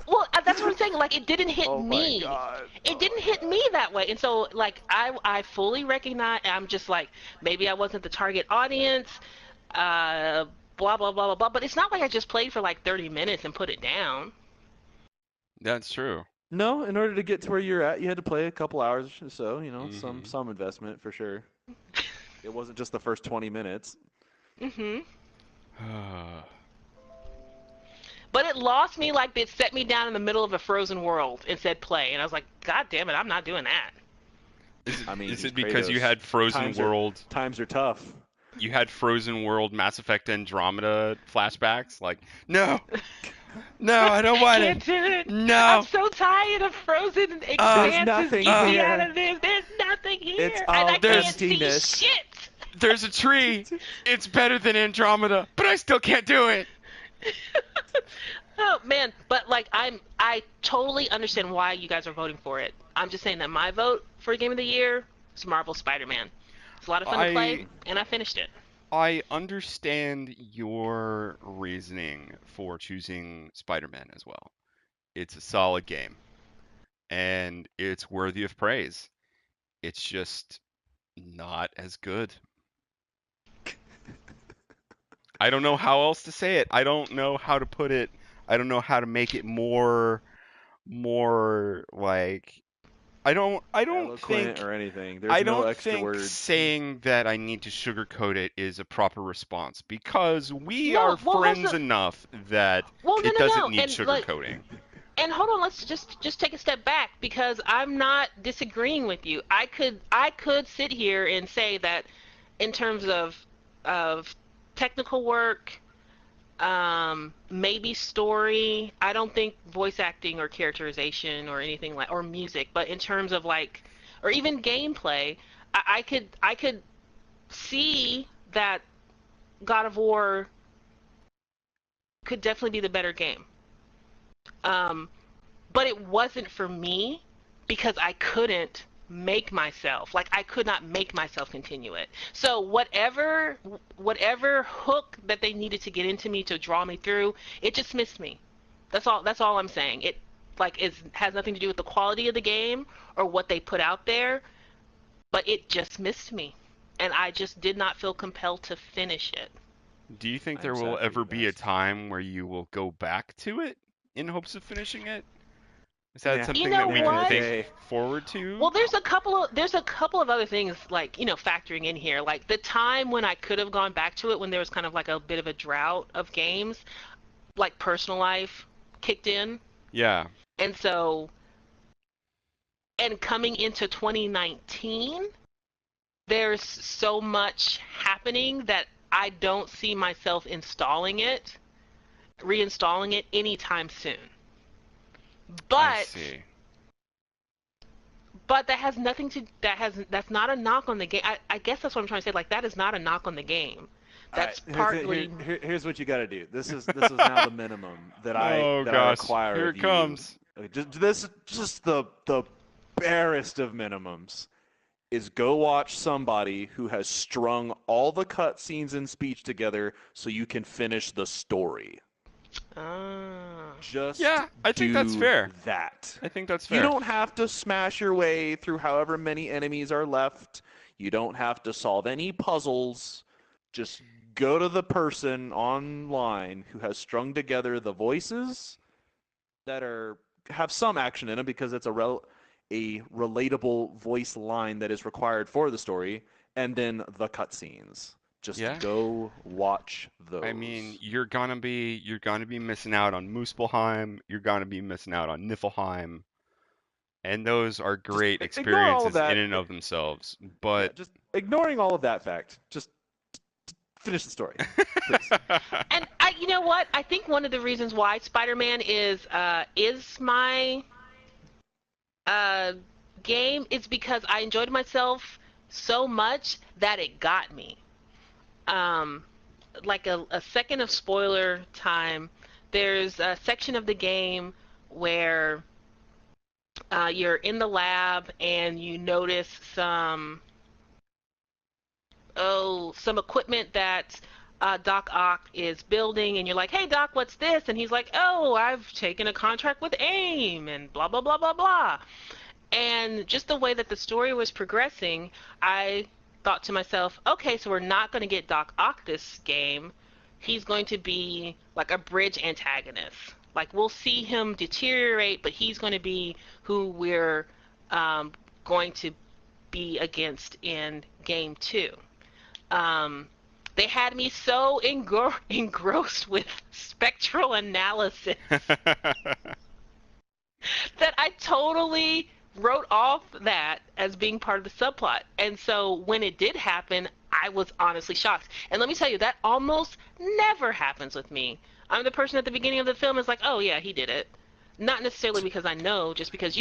Well, that's what I'm saying. Like, it didn't hit Oh my me. God. It Oh didn't my hit me God. that way. And so, like, I fully recognize. I'm just like, maybe I wasn't the target audience. Uh, blah blah blah blah blah. But it's not like I just played for like 30 minutes and put it down. That's true. No, in order to get to where you're at, you had to play a couple hours or so. Some Hmm. some investment for sure. It wasn't just the first 20 minutes. Mhm. But it lost me. Like, it set me down in the middle of a frozen world and said play, and I was like, God damn it, I'm not doing that. Is it I mean, is he's it because you Kratos. had Frozen Times are World? times are tough. You had Frozen World Mass Effect Andromeda flashbacks? Like, no, no, I don't want it. Can't do it. I'm No. so tired of frozen Uh, There's expanses. nothing Get uh, me out here. of this. There's nothing It's here, and all I can't there's see emptiness. shit. there's a tree. It's better than Andromeda, but I still can't do it. Oh man, but like I totally understand why you guys are voting for it. I'm just saying that my vote for Game of the Year is Marvel Spider-Man. It's a lot of fun to play, I and I finished it. I understand your reasoning for choosing Spider-Man as well. It's a solid game and it's worthy of praise. It's just not as good. I don't know how else to say it. I don't know how to put it. I don't know how to make it more like Eloquent or anything. There's I no don't extra think words. saying that I need to sugarcoat it is a proper response because we are No, well, friends enough that no, it no, doesn't no, need and like, sugarcoating. and hold on, let's just take a step back because I'm not disagreeing with you. I could sit here and say that in terms of technical work, maybe story. I don't think voice acting or characterization or anything like or music, but in terms of like or even gameplay, I could see that God of War could definitely be the better game. Um, but it wasn't for me because I couldn't make myself like I could not make myself continue it. So whatever hook that they needed to get into me to draw me through, it just missed me. That's all I'm saying. It like is has nothing to do with the quality of the game or what they put out there, but it just missed me. And I just did not feel compelled to finish it. Do you think I'm there will sad for ever you be a guys. time where you will go back to it in hopes of finishing it? Is that Nah, You something know that we nah, can what? think Jay. forward Well, to? there's a couple of other things like factoring in here. Like the time when I could have gone back to it when there was kind of like a bit of a drought of games, like personal life kicked in, Yeah, and so and coming into 2019, there's so much happening that I don't see myself reinstalling it anytime soon. I But see. that has nothing to that's not a knock on the game. I guess that's what I'm trying to say. Like that is not a knock on the game. All right, That's partly here's what you got to do. This is now the minimum Oh that I gosh, require here of it you. comes. Just the barest of minimums is go watch somebody who has strung all the cutscenes and speech together so you can finish the story. ah. Just Yeah, I think that's do fair. that. I think that's You fair. don't have to smash your way through however many enemies are left. You don't have to solve any puzzles. Just go to the person online who has strung together the voices that have some action in them because it's a relatable voice line that is required for the story, and then the cutscenes. Just Yeah. go watch I mean, those. you're gonna be missing out on Muspelheim, you're gonna be missing out on Niflheim, and those are Just great ignore all of experiences in that. and of themselves. Yeah, But just ignoring all of that fact. Just finish the story, please. And you know what? I think one of the reasons why Spider-Man is my uh, game is because I enjoyed myself so much that it got me. Um, like a second of spoiler time. There's a section of the game where you're in the lab and you notice some equipment that Doc Ock is building, and you're like, "Hey Doc, what's this?" And he's like, "Oh, I've taken a contract with AIM," and blah blah blah blah blah. And just the way that the story was progressing, I thought to myself, okay, so we're not going to get Doc Ock this game. He's going to be like a bridge antagonist. Like, we'll see him deteriorate, but he's going to be who we're going to be against in game two. Um, they had me so engrossed with spectral analysis that I totally wrote off that as being part of the subplot. And so when it did happen, I was honestly shocked. And let me tell you, that almost never happens with me. I'm the person at the beginning of the film is like, oh yeah, he did it. Not necessarily because I know, just because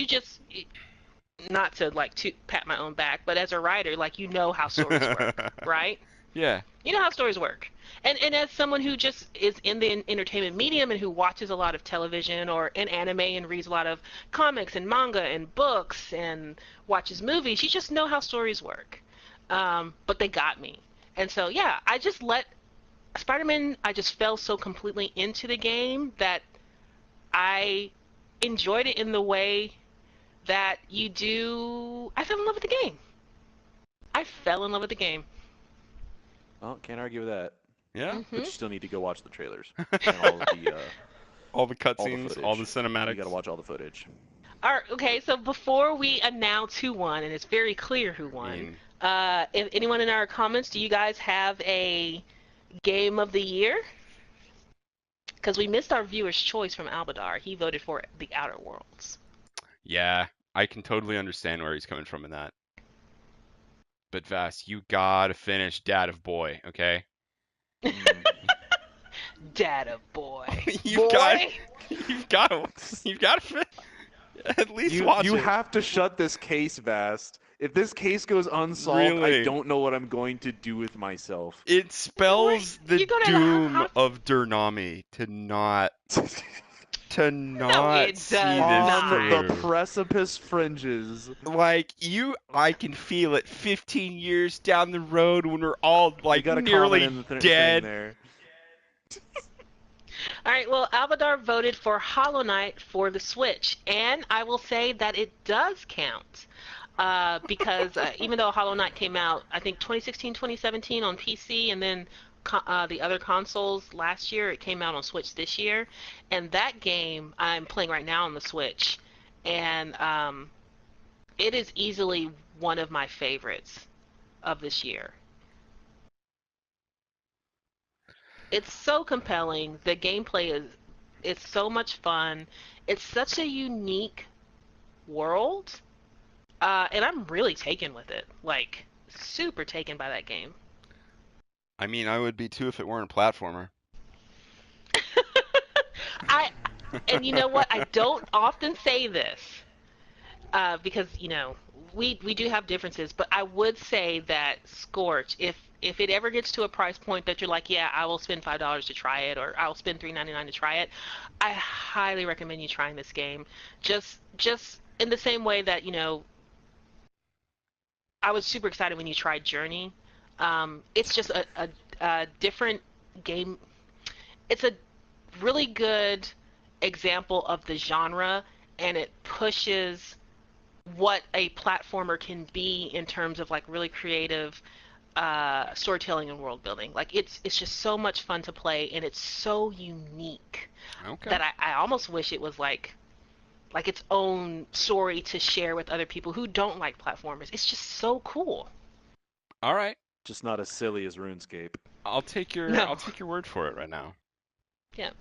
not to like to pat my own back, but as a writer, like, you know how stories work, right? Yeah. You know how stories work. And as someone who just is in the entertainment medium and who watches a lot of television or in anime and reads a lot of comics and manga and books and watches movies, you just know how stories work. But they got me. And so, yeah, I just let Spider-Man, I just fell so completely into the game that I enjoyed it in the way that you do. I fell in love with the game. I fell in love with the game. Well, can't argue with that. Yeah. But Hmm. you still need to go watch the trailers and all of the All the all the cutscenes, all the footage. You got to cinematics. watch all the footage. All right, okay, so before we announce who won, and it's very clear who I won, mean, if anyone in our comments, do you guys have a game of the year? Because we missed our viewer's choice from Albadar. He voted for The Outer Worlds. yeah, I can totally understand where he's coming from in that. But Vast, you gotta finish Dad of Boy, okay? Mm. Data boy. You've got, Boy? you've got to, you've got to at least watch You it. have to shut this case, Vast. If this case goes unsolved, I Really, don't know what I'm going to do with myself. it spells the You're gonna doom have... of Durnami to not No, it see does this On not. the through. precipice fringes. Like I can feel it 15 years down the road when we're all You like got a comment nearly in the thing dead. there. All right, well, Albadar voted for Hollow Knight for the Switch, and I will say that it does count. Because even though Hollow Knight came out, I think 2016, 2017 on PC, and then the other consoles last year, it came out on Switch this year. And that game I'm playing right now on the Switch, and it is easily one of my favorites of this year. It's so compelling. The gameplay is it's so much fun. It's such a unique world, and I'm really taken with it. Like, super taken by that game. I mean, I would be too if it weren't a platformer. I and you know what? I don't often say this because we do have differences, but I would say that Scorch, if it ever gets to a price point that you're like, yeah, I will spend $5 to try it, or I'll spend $3.99 to try it, I highly recommend you trying this game. Just in the same way that I was super excited when you tried Journey. It's just a different game. It's a really good example of the genre, and it pushes what a platformer can be in terms of like really creative storytelling and world building. Like it's just so much fun to play, and it's so unique Okay. that I almost wish it was like its own story to share with other people who don't like platformers. It's just so cool. All right. Just not as silly as RuneScape. I'll No. take your word for it right now. Yeah.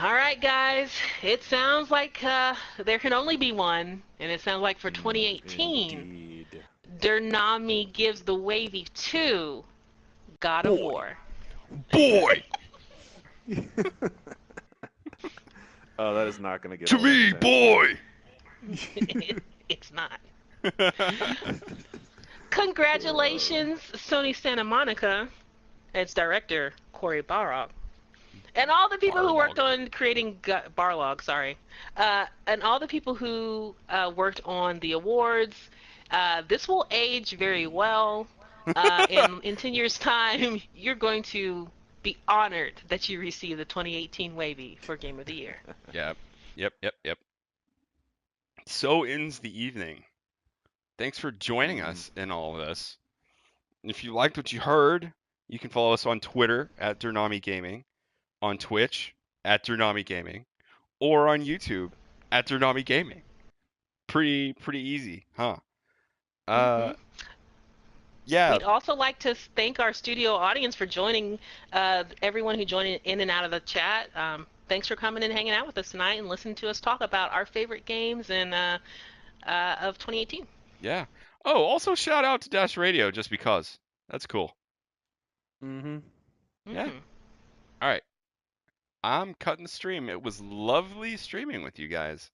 All right, guys. It sounds like there can only be one, and it sounds like for 2018, Indeed. Durnami gives the wavy to God of Boy. War. Boy, Oh, that is not going to get to old me, anytime soon. boy. It's not. Congratulations, Sony Santa Monica, its director, Cory Barlog. And all the people who worked Barlog. on creating Barlog, sorry, and all the people who worked on the awards. This will age very well. In 10 years' time, you're going to be honored that you received the 2018 Wavy for Game of the Year. Yep. Yep. Yep. Yep. So ends the evening. Thanks for joining Mm-hmm. us in all of this. If you liked what you heard, you can follow us on Twitter at Durnami Gaming, on Twitch at Durnami Gaming, or on YouTube at Durnami Gaming. Pretty easy, huh? Hmm. Uh, yeah, We'd also like to thank our studio audience for joining, everyone who joined in and out of the chat. Thanks for coming and hanging out with us tonight and listening to us talk about our favorite games and of 2018. yeah. Oh, also shout out to Dash Radio just because. That's cool. Mm-hmm. Yeah. Hmm. All right. I'm cutting the stream. It was lovely streaming with you guys.